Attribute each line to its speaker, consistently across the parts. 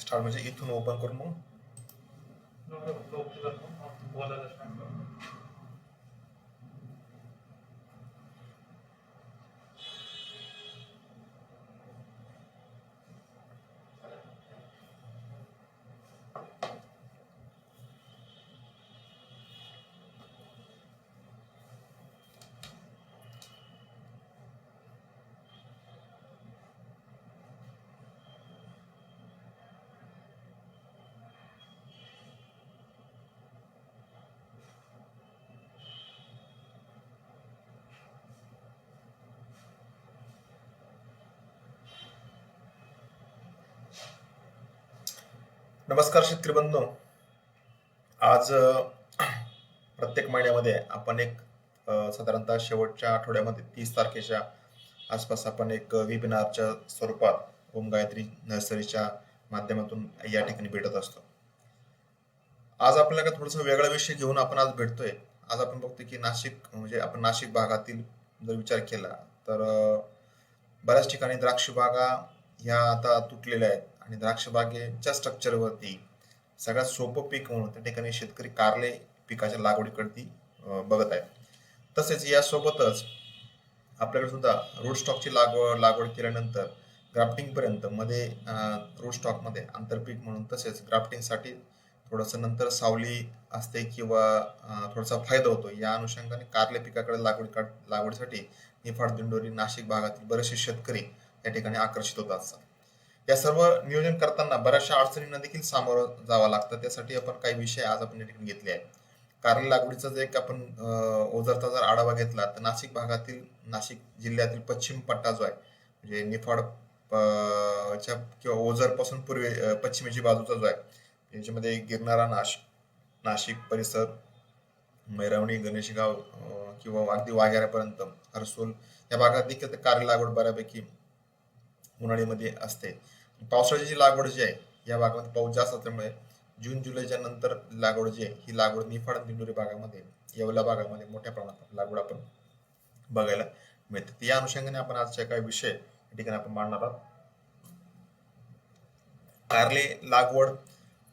Speaker 1: Start म्हणजे इथून open करून मग नमस्कार शेतकरी बंधू. आज प्रत्येक महिन्यामध्ये आपण एक साधारणतः शेवटच्या आठवड्यामध्ये 30 तारखेच्या आसपास आपण एक वेबिनारच्या स्वरूपात ओम गायत्री नर्सरीच्या माध्यमातून या ठिकाणी भेटत असतो. आज आपल्याला थोडासा वेगळा विषय घेऊन आपण आज भेटतोय. आज आपण बघतो की नाशिक म्हणजे आपण नाशिक भागातील जर विचार केला तर बऱ्याच ठिकाणी द्राक्ष बागा ह्या आता तुटलेल्या आहेत आणि द्राक्ष बागेच्या स्ट्रक्चरवरती सगळ्यात सोपं पीक म्हणून त्या ठिकाणी शेतकरी कारले पिकाच्या लागवडीकडती बघत आहेत. तसेच यासोबतच आपल्याकडे सुद्धा रूट स्टॉकची लागवड केल्यानंतर ग्राफ्टिंग पर्यंत मध्ये रूट स्टॉक मध्ये आंतरपीक म्हणून तसेच ग्राफ्टिंगसाठी थोडंसं नंतर सावली असते किंवा थोडासा फायदा होतो. या अनुषंगाने कारले पिकाकडे लागवडीसाठी निफाड, दिंडोरी, नाशिक भागातील बरेचसे शेतकरी या ठिकाणी आकर्षित होत असतात. या सर्व नियोजन करताना बऱ्याचशा अडचणींना देखील सामोरं जावं लागतं. त्यासाठी आपण काही विषय आज आपण या ठिकाणी घेतले आहेत. कारले लागवडीचा जर एक आपण ओझरचा जर आढावा घेतला तर नाशिक भागातील, नाशिक जिल्ह्यातील पश्चिम पट्टा जो आहे म्हणजे निफाड किंवा ओझर पासून पश्चिमेची बाजूचा जो आहे याच्यामध्ये गिरणारा नाशिक परिसर, मैरावणी, गणेशगाव किंवा अगदी वाघेऱ्यापर्यंत हर्सोल या भागात देखील कारले लागवड बऱ्यापैकी उन्हाळीमध्ये असते. पावसाळ्याची जी लागवड जी आहे या भागामध्ये पाऊस जास्त असल्यामुळे जून जुलैच्या नंतर लागवड जी आहे ही लागवड निफाड, दिंडोरी भागामध्ये, येवला भागामध्ये मोठ्या प्रमाणात लागवड आपण बघायला मिळते. या अनुषंगाने आपण आजच्या काही विषय या ठिकाणी आपण मांडणार आहोत. कारले लागवड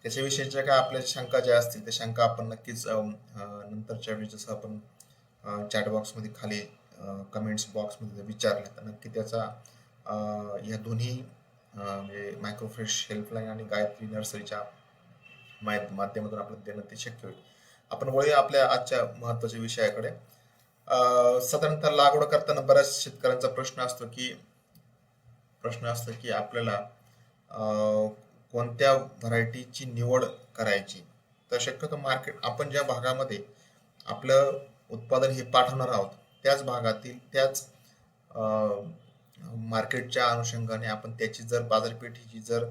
Speaker 1: त्याच्याविषयीच्या काय आपल्या शंका ज्या असतील त्या शंका आपण नक्कीच नंतरच्या वेळी जसं आपण चॅट बॉक्समध्ये खाली कमेंट्स बॉक्समध्ये विचारले तर नक्की त्याचा या दोन्ही म्हणजे मायक्रोफ्रेश हेल्पलाईन आणि गायत्री नर्सरीच्या माध्यमातून आपल्याला देणं ते शक्य होईल. आपण वळूया आपल्या आजच्या महत्वाच्या विषयाकडे. साधारणतः लागवड करताना बऱ्याच शेतकऱ्यांचा प्रश्न असतो की आपल्याला कोणत्या व्हरायटीची निवड करायची. तर शक्यतो मार्केट आपण ज्या भागामध्ये आपलं उत्पादन हे पाठवणार आहोत त्याच भागातील त्याच मार्केटच्या अनुषंगाने आपण त्याची जर बाजारपेठेची जर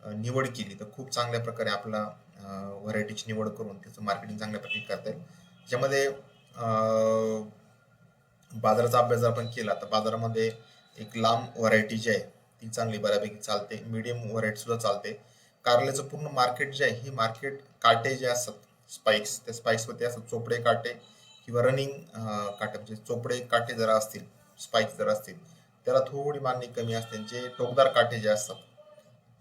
Speaker 1: निवड केली तर खूप चांगल्या प्रकारे आपला व्हरायटीची निवड करून त्याचं मार्केटिंग चांगल्या प्रकारे करता येईल. त्याच्यामध्ये बाजाराचा अभ्यास जर आपण केला तर बाजारामध्ये एक लांब व्हरायटी जी आहे ती चांगली बऱ्यापैकी चालते, मीडियम व्हरायटी सुद्धा चालते. कारल्याचं पूर्ण मार्केट जे आहे ही मार्केट काटे जे असतात स्पाइक्स, त्या स्पाइक्सवरती असतात चोपडे काटे किंवा रनिंग काटे म्हणजे चोपडे काटे जरा असतील, स्पाइक्स जर असतील त्याला थोडी मागणी कमी असते. जे टोकदार काटे जे असतात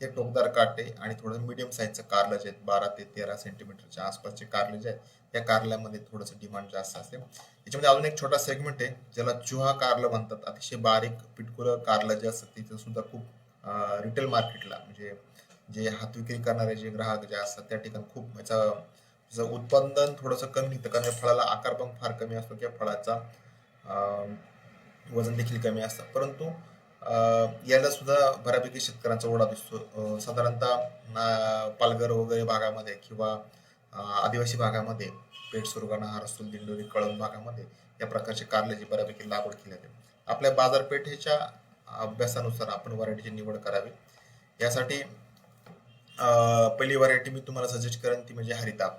Speaker 1: ते टोकदार काटे आणि थोडं मिडियम साईजचं कारलं जे आहेत 12 ते 13 सेंटीमीटरच्या आसपासचे कारले जे आहेत त्या कारल्यामध्ये थोडंसं डिमांड जास्त असते. याच्यामध्ये अजून एक छोटा सेगमेंट आहे ज्याला चुहा कारलं म्हणतात. अतिशय बारीक पिटकुलं कारलं जे असतात तिथं सुद्धा खूप रिटेल मार्केटला म्हणजे जे हात विक्री करणारे जे ग्राहक जे असतात त्या ठिकाणी खूप याचं उत्पादन थोडंसं कमी निघतं कारण फळाला आकार पण फार कमी असतो किंवा फळाचा वजन देखील कमी असतं. परंतु याला सुद्धा बऱ्यापैकी शेतकऱ्यांचा ओढा दिसतो. साधारणतः पालघर वगैरे भागामध्ये किंवा आदिवासी भागामध्ये पेठ, सुरगाणा, हर्सुल, दिंडोरी, कळंब भागामध्ये या प्रकारचे कारल्याची बऱ्यापैकी लागवड केली जाते. आपल्या बाजारपेठेच्या अभ्यासानुसार आपण व्हरायटीची निवड करावी. यासाठी पहिली व्हरायटी मी तुम्हाला सजेस्ट करेन ती म्हणजे हरिताभ.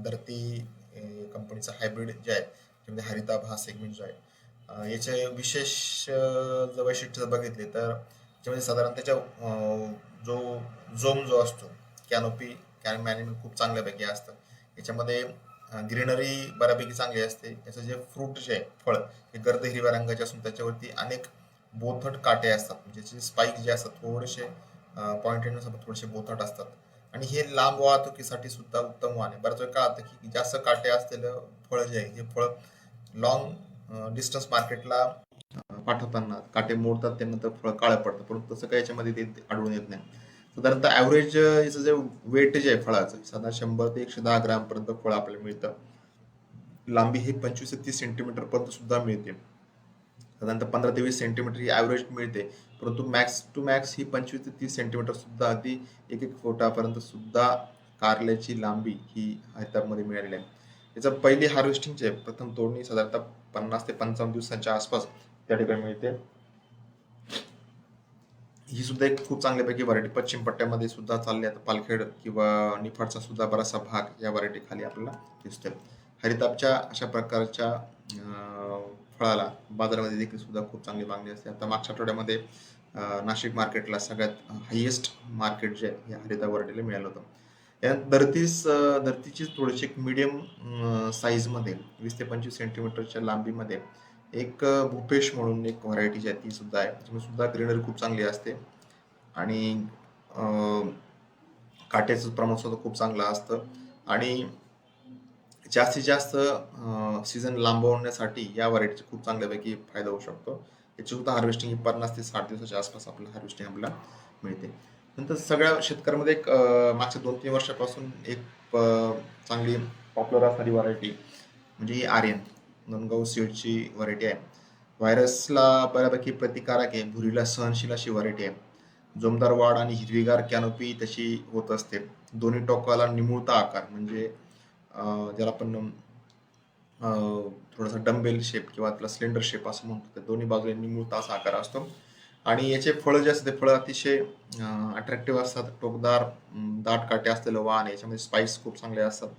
Speaker 1: धरती कंपनीचा हायब्रिड जे आहे त्यामध्ये हरिताभ हा सेगमेंट जो आहे याचे विशेष जर वैशिष्ट्य बघितले तर त्याच्यामध्ये साधारण त्याच्या जो असतो कॅनोपी मॅनेजमेंट खूप चांगल्यापैकी असतं. याच्यामध्ये ग्रीनरी बऱ्यापैकी चांगली असते. याचं जे फ्रूट जे आहे फळ हे गर्द हिरव्या रंगाचे असून त्याच्यावरती अनेक बोथट काटे असतात. ज्याचे स्पाइक जे असतात थोडेसे पॉइंटेड नसतात, थोडेसे बोथट असतात. आणि हे लांब वाहतुकीसाठी सुद्धा उत्तम वाहन आहे. बऱ्याच वेळ काय होतं की जास्त काटे असलेलं फळ जे आहे, हे फळ लॉंग डिस्टन्स मार्केटला पाठवताना काटे मोडतात, त्यानंतर फळ काळं पडतं, परंतु तसं काही याच्यामध्ये ते आढळून येत नाही. साधारणतः ॲव्हरेज याचं जे वेट जे आहे फळाचं, साधारण 100 ते 110 ग्रॅम पर्यंत फळ आपल्याला मिळतं. लांबी ही 25 ते 30 सेंटीमीटर पर्यंत सुद्धा मिळते. साधारणतः 15 ते 20 सेंटीमीटर ही ॲव्हरेज मिळते, परंतु मॅक्स टू मॅक्स ही 25 ते 30 सेंटीमीटर सुद्धा, अगदी 1-1 फुटापर्यंत सुद्धा कारल्याची लांबी ही हातामध्ये मिळालेली आहे. याचं पहिली हार्वेस्टिंग जे आहे, प्रथम तोडणी साधारणतः 50 ते 55 दिवसांच्या आसपास त्या ठिकाणी मिळते. ही सुद्धा एक खूप चांगल्यापैकी व्हरायटी पश्चिम पट्ट्यामध्ये सुद्धा चालली आहे. पालखेड किंवा निफाडचा सुद्धा बराचसा भाग या व्हरायटी खाली आपल्याला दिसतोय. हरितापच्या अशा प्रकारच्या फळाला बाजारामध्ये देखील सुद्धा खूप चांगली मागणी असते. आता मागच्या आठवड्यामध्ये नाशिक मार्केटला सगळ्यात हायेस्ट मार्केट जे आहे हरिताप व्हरायटीला मिळालं होतं. यात धरतीची थोडीशी एक मिडियम साईजमध्ये 20 ते 25 सेंटीमीटरच्या लांबीमध्ये एक भूपेश म्हणून एक व्हरायटी जी आहे ती सुद्धा आहे. त्याच्यामध्ये सुद्धा ग्रीनरी खूप चांगली असते आणि काट्याचं प्रमाण सुद्धा खूप चांगलं असतं. आणि जास्तीत जास्त सीझन लांबवण्यासाठी या व्हरायटीचा खूप चांगल्यापैकी फायदा होऊ शकतो. याची सुद्धा हार्वेस्टिंग 50 ते 60 दिवसाच्या आसपास आपल्याला हार्वेस्टिंग आपल्याला मिळते. नंतर सगळ्या शेतकऱ्यांमध्ये एक मागच्या 2-3 वर्षापासून एक चांगली पॉप्युलर असणारी व्हरायटी म्हणजे ही आर्यन नंदगाव सीडची व्हरायटी आहे. व्हायरसला बऱ्यापैकी प्रतिकारक आहे, भुरीला सहनशील अशी व्हरायटी आहे. जोमदार वाढ आणि हिरवीगार कॅनोपी तशी होत असते. दोन्ही टोकाला निमुळता आकार, म्हणजे ज्याला आपण थोडासा डंबेल शेप किंवा त्याला स्लेंडर शेप असं म्हणतो, त्या दोन्ही बाजूला निमुळता असा आकार असतो. आणि याचे फळं जे असतात ते फळं अतिशय अट्रॅक्टिव्ह असतात. टोकदार दाट काटे असलेलं वाण आहे. याच्यामध्ये स्पाइस खूप चांगले असतात.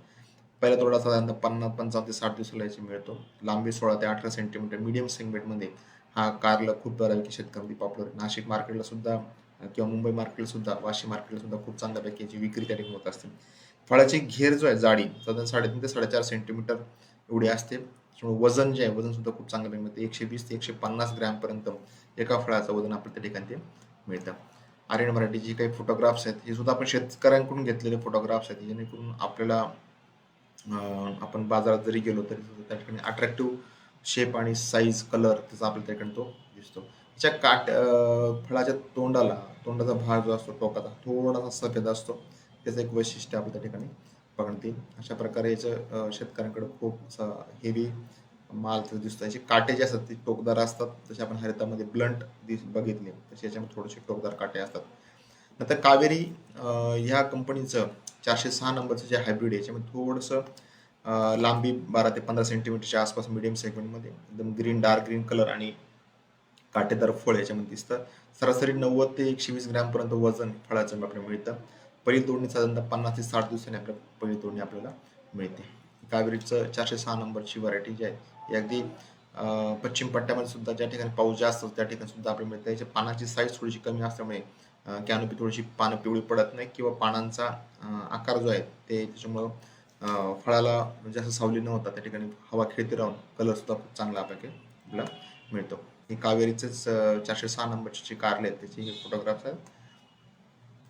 Speaker 1: पहिला तोडा साधारणतः 55 ते 60 दिवसाला याची मिळतो. लांबी 16 ते 18 सेंटीमीटर मीडियम सेगमेंटमध्ये हा कारला खूप बऱ्यापैकी शेतकऱ्यांमध्ये पॉप्युलर आहे. नाशिक मार्केटला सुद्धा किंवा मुंबई मार्केटला सुद्धा, वाशी मार्केटला सुद्धा खूप चांगल्यापैकी याची विक्री त्या ठिकाणी होत असते. फळाची घेर जो आहे जाडी साधारण 3.5 ते 4.5 सेंटीमीटर एवढी असते. वजन जे आहे वजन सुद्धा खूप चांगलं मिळतं. 120 ते 150 ग्रॅम पर्यंत एका फळाचं वजन आपल्याला त्या ठिकाणी ते मिळतं. आर्यन व्हरायटीचे जी काही फोटोग्राफ्स आहेत हे सुद्धा आपण शेतकऱ्यांकडून घेतलेले फोटोग्राफ्स आहेत, जेणेकरून आपल्याला आपण बाजारात जरी गेलो तरी त्या ठिकाणी अट्रॅक्टिव्ह शेप आणि साईज कलर त्याचा आपल्या त्या ठिकाणी तो दिसतो. त्याच्या फळाच्या तोंडाचा भाग जो असतो टोकाचा थोडासा सफेद असतो, त्याचं एक वैशिष्ट्य आपल्या त्या ठिकाणी बघण्यात येईल. अशा प्रकारे याचं शेतकऱ्यांकडे खूप हेवी माल दिसतो. याचे काटे जे असतात ते टोकदार असतात, जसे आपण हरितामध्ये ब्लंट बघितले तसे याच्यामध्ये थोडेसे टोकदार काटे असतात. नंतर कावेरी ह्या कंपनीचं 406 नंबरचं जे हायब्रिड आहे याच्यामध्ये थोडंसं लांबी 12 ते 15 सेंटीमीटरच्या आसपास मीडियम सेगमेंटमध्ये एकदम डार्क ग्रीन कलर आणि काटेदार फळ याच्यामध्ये दिसतं. सरासरी 90 ते 120 ग्रॅम पर्यंत वजन फळाचं आपल्याला मिळतं. पहिली तोडणी साधारणतः 50 ते 60 दिवसांनी आपल्याला पहिली तोडणी आपल्याला मिळते. कावेरीचं 406 नंबरची व्हरायटी जी आहे ही अगदी पश्चिम पट्ट्यामध्ये सुद्धा ज्या ठिकाणी पाऊस जास्त असतो त्या ठिकाणी सुद्धा आपल्याला मिळतं. याच्या पानाची साईज थोडीशी कमी असल्यामुळे कॅनोपी थोडीशी पानं पिवळी पडत नाही किंवा पानांचा आकार जो आहे ते त्याच्यामुळं फळाला जास्त सावली न होता त्या ठिकाणी हवा खेळती राहून कलर सुद्धा खूप चांगला आपल्याला मिळतो. हे कावेरीचेच 406 नंबरचे जे कारले आहेत त्याचे हे फोटोग्राफ्स आहेत.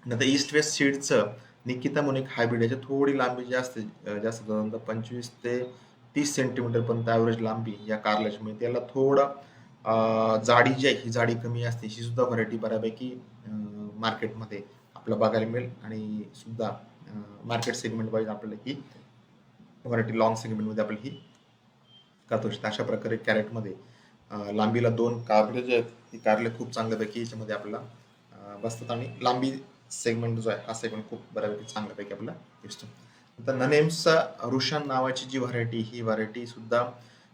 Speaker 1: नंतर ईस्ट वेस्ट सीडचं निकिता म्हणून एक हायब्रिड, याची थोडी लांबी जास्त साधारणतः 25 ते 30 सेंटीमीटर पर्यंत ॲव्हरेज लांबी या कारल्याची मिळते. याला थोडं जाडी जी आहे ही जाडी कमी असते. ही सुद्धा व्हरायटी बऱ्यापैकी मार्केटमध्ये आपल्याला बघायला मिळेल आणि सुद्धा मार्केट सेगमेंट वाईज आपल्याला ही व्हरायटी लॉंग सेगमेंटमध्ये आपल्याला ही करतो शकतो. अशा प्रकारे कॅरेटमध्ये लांबीला 2 कारले जे आहेत ही कारले खूप चांगल्यापैकी याच्यामध्ये आपल्याला बसतात आणि लांबी सेगमेंट जो आहे हा सेगमेंट खूप बऱ्यापैकी चांगल्यापैकी आपल्याला दिसतो. नंतर ननेम्सचा रुशान नावाची जी व्हरायटी ही व्हरायटी सुद्धा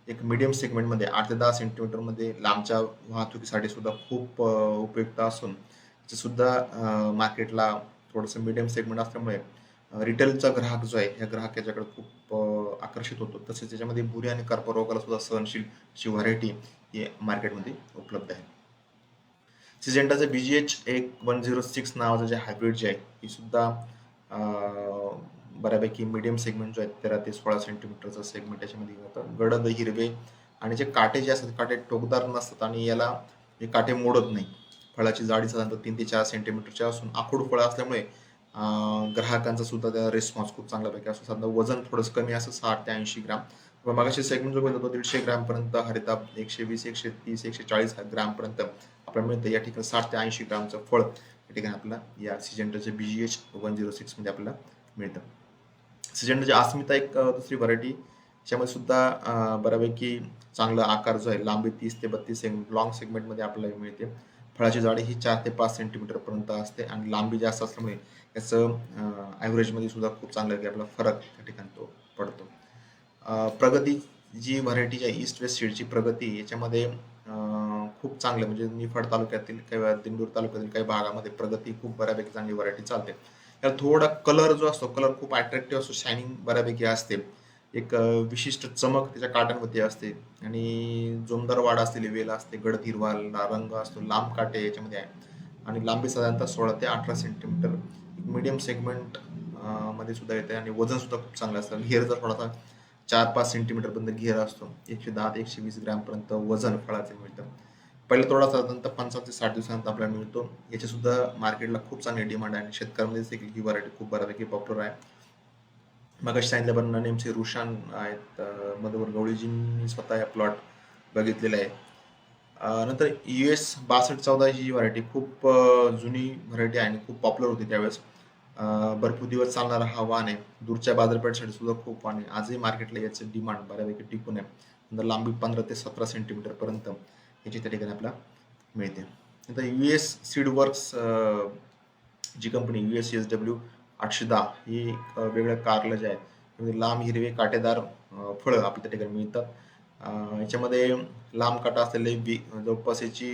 Speaker 1: एक मीडियम सेगमेंटमध्ये 8 ते 10 सेंटीमीटरमध्ये लांबच्या वाहतुकीसाठी सुद्धा खूप उपयुक्त असून सुद्धा मार्केटला थोडंसं मीडियम सेगमेंट असल्यामुळे रिटेलचा ग्राहक जो आहे ह्या ग्राहक याच्याकडे खूप आकर्षित होतो. तसेच त्याच्यामध्ये भुरी आणि कर्करोगाला सुद्धा सहनशील अशी व्हरायटी ही मार्केटमध्ये उपलब्ध आहे. सिजेंटाचं BGH 106 नावाचं जे हायब्रिड जे आहे ही सुद्धा बऱ्यापैकी मीडियम सेगमेंट जो आहे 13 ते 16 सेंटीमीटरचा सेगमेंट याच्यामध्ये होतं. गडद हिरवे आणि जे काटे जे असतात काटे टोकदार नसतात आणि याला हे काटे मोडत नाही. फळाची जाडी साधारणतः 3 ते 4 सेंटीमीटरची असून आखूड फळं असल्यामुळे ग्राहकांचा सुद्धा त्या रिस्पॉन्स खूप चांगल्यापैकी असतो. साधारण वजन थोडंसं कमी असं 60 ते 80 ग्राम. मगाशी सेगमेंट जो बघितला तो 150 ग्रामपर्यंत, हरिताब 120, 130, 140 ग्रामपर्यंत आपल्याला मिळतं. या ठिकाणी 60 ते 80 ग्रामचं फळ या ठिकाणी आपल्याला या सिजेंटाच्या BGH 106 मध्ये आपल्याला मिळतं. सिजेंटाची अस्मिता एक दुसरी व्हरायटी, त्याच्यामध्ये सुद्धा बऱ्यापैकी चांगला आकार जो आहे, लांबी 30 ते 32 लॉंग सेगमेंटमध्ये आपल्याला मिळते. फळाची जाडी ही 4 ते 5 सेंटीमीटर पर्यंत असते आणि लांबी जास्त असल्यामुळे याचं ॲव्हरेजमध्ये सुद्धा खूप चांगला आपला फरक त्या ठिकाणी तो पडतो. प्रगती जी व्हरायटी आहे ईस्ट वेस्ट सीडची प्रगती, याच्यामध्ये खूप चांगलं म्हणजे निफाड तालुक्यातील किंवा दिंडोर तालुक्यातील काही भागामध्ये प्रगती खूप बऱ्यापैकी चांगली व्हरायटी चालते. त्याला थोडा कलर जो असतो, कलर खूप अट्रॅक्टिव्ह असतो, शायनिंग बऱ्यापैकी असते, एक विशिष्ट चमक त्याच्या काट्यांमध्ये असते आणि जोमदार वाढ असलेली वेल असते, गडद हिरवा रंग असतो, लांब काटे याच्यामध्ये आहे आणि लांबी साधारणतः 16 ते 18 सेंटीमीटर मीडियम सेगमेंट मध्ये सुद्धा येते आणि वजन सुद्धा खूप चांगलं असतं. घेर जर थोडासा 4-5 सेंटीमीटर पर्यंत घेर असतो. 110 ते 120 ग्रॅम पर्यंत वजन फळाचे मिळतं. पहिला तोडा साधारणतः 55 ते 60 दिवसांत आपल्याला मिळतो. याची सुद्धा मार्केटला खूप चांगली डिमांड आहे आणि शेतकऱ्यांमध्ये देखील ही व्हरायटी खूप बऱ्यापैकी पॉप्युलर आहे. मगाशी सांगितल्याप्रमाणे नेमचे रुशान आहेत, मधुवर गवळीजींनी स्वतः या प्लॉट बघितलेला आहे. नंतर US 6214 ही व्हरायटी खूप जुनी व्हरायटी आहे आणि खूप पॉप्युलर होती त्यावेळेस. भरपूर दिवस चालणारा हा वाण आहे. दूरच्या बाजारपेठेसाठी सुद्धा खूप वाण आहे. आजही मार्केटला याचं डिमांड बऱ्यापैकी टिकून आहे. नंतर लांबी 15 ते 17 सेंटीमीटर पर्यंत याची त्या ठिकाणी आपल्याला मिळते. नंतर US सीड वर्क्स जी कंपनी USSW 810 ही वेगळं कारलं जे आहे त्यामध्ये लांब हिरवे काटेदार फळं आपल्या त्या ठिकाणी मिळतात. याच्यामध्ये लांब काटा असलेले जवळपास याची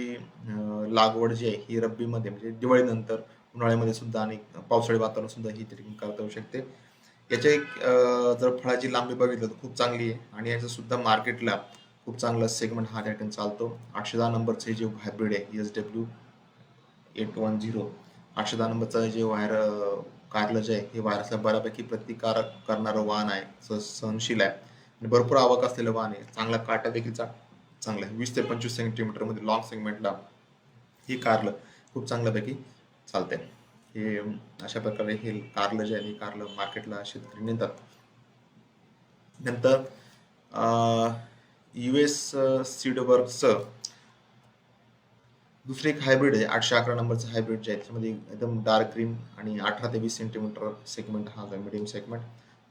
Speaker 1: लागवड जी आहे ही रब्बीमध्ये म्हणजे दिवाळीनंतर, उन्हाळ्यामध्ये सुद्धा आणि पावसाळी वातावरण सुद्धा ही त्या ठिकाणी करता येऊ शकते. याच्या एक जर फळाची लांबी बघितलं तर खूप चांगली आहे आणि याचं सुद्धा मार्केटला खूप चांगला सेगमेंट हा त्या ठिकाणी चालतो. 810 नंबरचे जे हायब्रिड आहे SW 810, 810 नंबरचं जे कारलं जे आहे हे व्हायरसला बऱ्यापैकी प्रतिकार करणारं वाहन आहे, सहनशील आहे आणि भरपूर आवक असलेलं वाहन आहे. चांगला काटा देखील चांगला आहे. 20 ते 25 सेंटीमीटर मध्ये लॉंग सेगमेंटला ही कारलं खूप चांगल्यापैकी चालते. हे अशा प्रकारे हे कारलं जे आहे हे कारलं मार्केटला शेतकरी नेतात. नंतर US सीड वर्क्सचं दुसरे एक हायब्रिड आहे, 811 नंबरचं हायब्रिड जे आहे त्याच्यामध्ये एकदम डार्क ग्रीन आणि 18 ते 20 सेंटीमीटर सेगमेंट हा मिडियम सेगमेंट.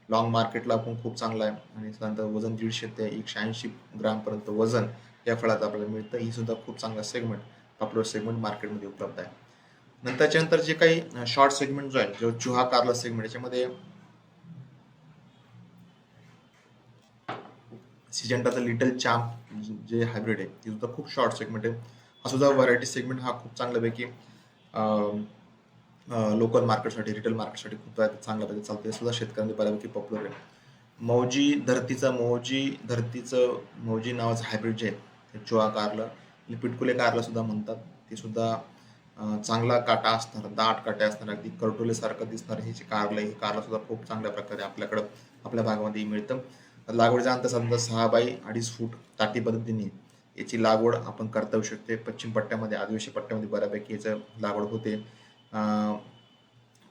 Speaker 1: लॉंग मार्केटला पण खूप चांगला आहे आणि साधारणतः वजन 150 ते 180 ग्रामपर्यंत वजन या फळाचं आपल्याला मिळतं. ही सुद्धा खूप चांगला सेगमेंट, पॉप्युलर सेगमेंट मार्केटमध्ये उपलब्ध आहे. नंतर जे काही शॉर्ट सेगमेंट जो आहे, जो चुहा कारला सेगमेंट, याच्यामध्ये सिजेंटाचं लिटल चॅम्प जे हायब्रिड आहे ते सुद्धा खूप शॉर्ट सेगमेंट आहे. हा सुद्धा व्हरायटी सेगमेंट हा खूप चांगल्यापैकी लोकल मार्केटसाठी, रिटेल मार्केटसाठी खूप चांगल्यापैकी चालते. सुद्धा शेतकऱ्यांनी बऱ्यापैकी पॉप्युलर आहे. मौजी नावाचं हायब्रिड जे आहे चुहा कारलं, पिटकुले कारला सुद्धा म्हणतात. ते सुद्धा चांगला काटा असणार, दाट काटे असणार, अगदी करटोलेसारखं दिसणार हे जे कारलं आहे, हे कारला सुद्धा खूप चांगल्या प्रकारे आपल्याकडं आपल्या भागामध्ये मिळतं. लागवडीचा अंतर साधारणतः 6 बाय 2.5 फूट ताटी पद्धतीने याची लागवड आपण करता येऊ शकते. पश्चिम पट्ट्यामध्ये, आदिवासी पट्ट्यामध्ये बऱ्यापैकी याचं लागवड होते.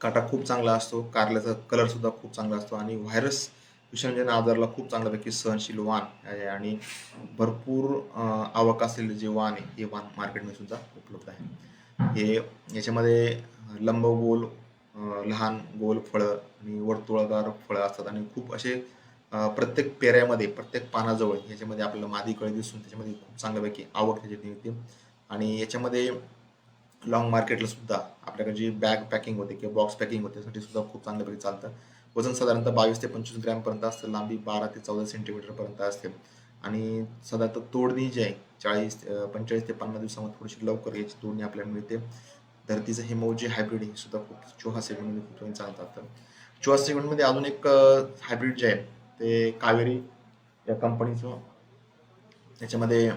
Speaker 1: काटा खूप चांगला असतो, कारल्याचा कलर सुद्धा खूप चांगला असतो आणि व्हायरस विषाणूजन्य आजाराला खूप चांगल्यापैकी सहनशील वाण आहे आणि भरपूर आवक असलेले जे वाण आहे हे वाण मार्केटमध्ये सुद्धा उपलब्ध आहे. हे याच्यामध्ये लंबगोल लहान गोल फळं आणि वर्तुळाकार फळं असतात आणि खूप असे प्रत्येक पेऱ्यामध्ये, प्रत्येक पानाजवळ याच्यामध्ये आपल्याला मादी कळी दिसून त्याच्यामध्ये खूप चांगल्यापैकी आवक त्याची मिळते आणि याच्यामध्ये लॉंग मार्केटला सुद्धा आपल्याकडे जी बॅग पॅकिंग होते किंवा बॉक्स पॅकिंग होते त्यासाठी सुद्धा खूप चांगल्यापैकी चालतं. वजन साधारणतः 22 ते 25 ग्रॅमपर्यंत असतं, लांबी 12 ते 14 सेंटीमीटरपर्यंत असते आणि साधारणतः तोडणी जी आहे 45 ते 50 दिवसामध्ये थोडीशी लवकर याची तोडणी आपल्याला मिळते. धरतीचं हे मौजी हायब्रिड हे सुद्धा खूप चोहा सेगमेंटमध्ये खूप चांगलं चालतं. चोहा सेगमेंटमध्ये अजून एक हायब्रिड जे आहे ते कावेरी या कंपनीचं, त्याच्यामध्ये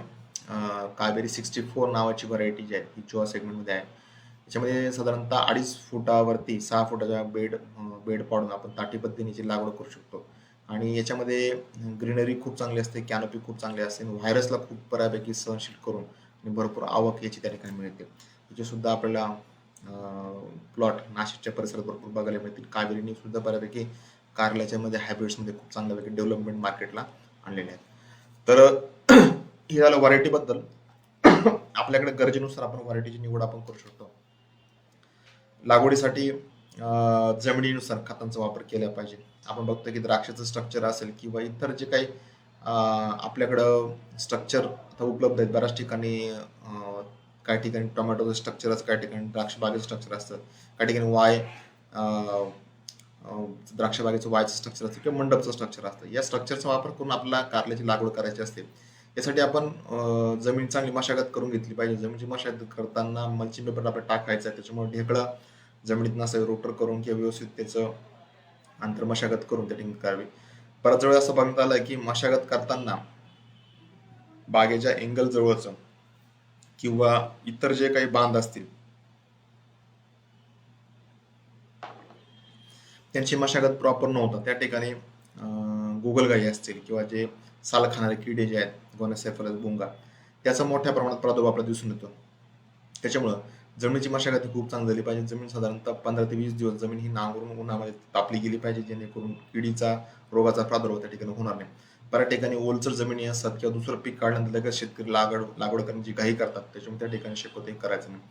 Speaker 1: कावेरी 64 नावाची व्हरायटी जी आहे ही चोहा सेगमेंटमध्ये आहे. याच्यामध्ये साधारणतः 2.5 फुटावरती 6 फुटाच्या बेड पाडून आपण ताटी पद्धतीने लागवड करू शकतो आणि याच्यामध्ये ग्रीनरी खूप चांगली असते, कॅनोपी खूप चांगली असते, व्हायरसला खूप बऱ्यापैकी सहनशील करून आणि भरपूर आवक याची त्या ठिकाणी मिळते. तिथे सुद्धा आपल्याला प्लॉट नाशिकच्या परिसरात भरपूर बघायला मिळतील. कावेरीने सुद्धा बऱ्यापैकी कारल्याच्या मध्ये हायब्रिड्समध्ये खूप चांगल्यापैकी डेव्हलपमेंट मार्केटला आणलेले आहेत. तर हे झालं व्हरायटी बद्दल. आपल्याकडे गरजेनुसार आपण व्हरायटीची निवड आपण करू शकतो. लागवडीसाठी जमिनीनुसार खतांचा वापर केला पाहिजे. आपण बघतो की द्राक्षाचं स्ट्रक्चर असेल किंवा इतर जे काही आपल्याकडं स्ट्रक्चर आता उपलब्ध आहेत. बऱ्याच ठिकाणी काही ठिकाणी टोमॅटोचं स्ट्रक्चर असतं, काही ठिकाणी द्राक्ष बागेचं स्ट्रक्चर असतं, काही ठिकाणी द्राक्ष बागेचं वायचं स्ट्रक्चर असतं किंवा मंडपचं स्ट्रक्चर असतं. या स्ट्रक्चरचा वापर करून आपल्याला कारल्याची लागवड करायची असते. यासाठी आपण जमीन चांगली मशागत करून घेतली पाहिजे. जमिनीची मशागत करताना मल्चिंग पेपर आपल्याला टाकायचं आहे, त्याच्यामुळे ढेकळं जमिनीत नसावे, रोटर करून किंवा व्यवस्थित त्याचं अंतर मशागत करून त्या ठिकाणी करावी. बऱ्याच वेळा असं बघण्यात आलं की मशागत करताना बागेच्या एंगल जवळचं किंवा इतर जे काही बांध असतील त्यांची मशागत प्रॉपर नव्हतं. त्या ठिकाणी गोगलगाई असतील किंवा जे साल खाणारे किडे जे आहेत, गोनोसेफेलस, बुंगा, त्याचा मोठ्या प्रमाणात प्रादुर्भाव आपल्याला दिसून येतो. त्याच्यामुळं जमिनीची मशागती खूप चांगली झाली पाहिजे. जमीन साधारणतः 15 ते 20 दिवस जमीन ही नांगरून उन्हामध्ये तापली गेली पाहिजे, जेणेकरून किडीचा रोगाचा प्रादुर्भाव त्या ठिकाणी होणार नाही. बऱ्याच ठिकाणी ओलसर जमिनी असतात किंवा दुसरं पीक काढल्यानंतर लगेच शेतकरी लागवड करण्याची घाई करतात, त्याच्यामुळे त्या ठिकाणी शक्यतो हे करायचं नाही.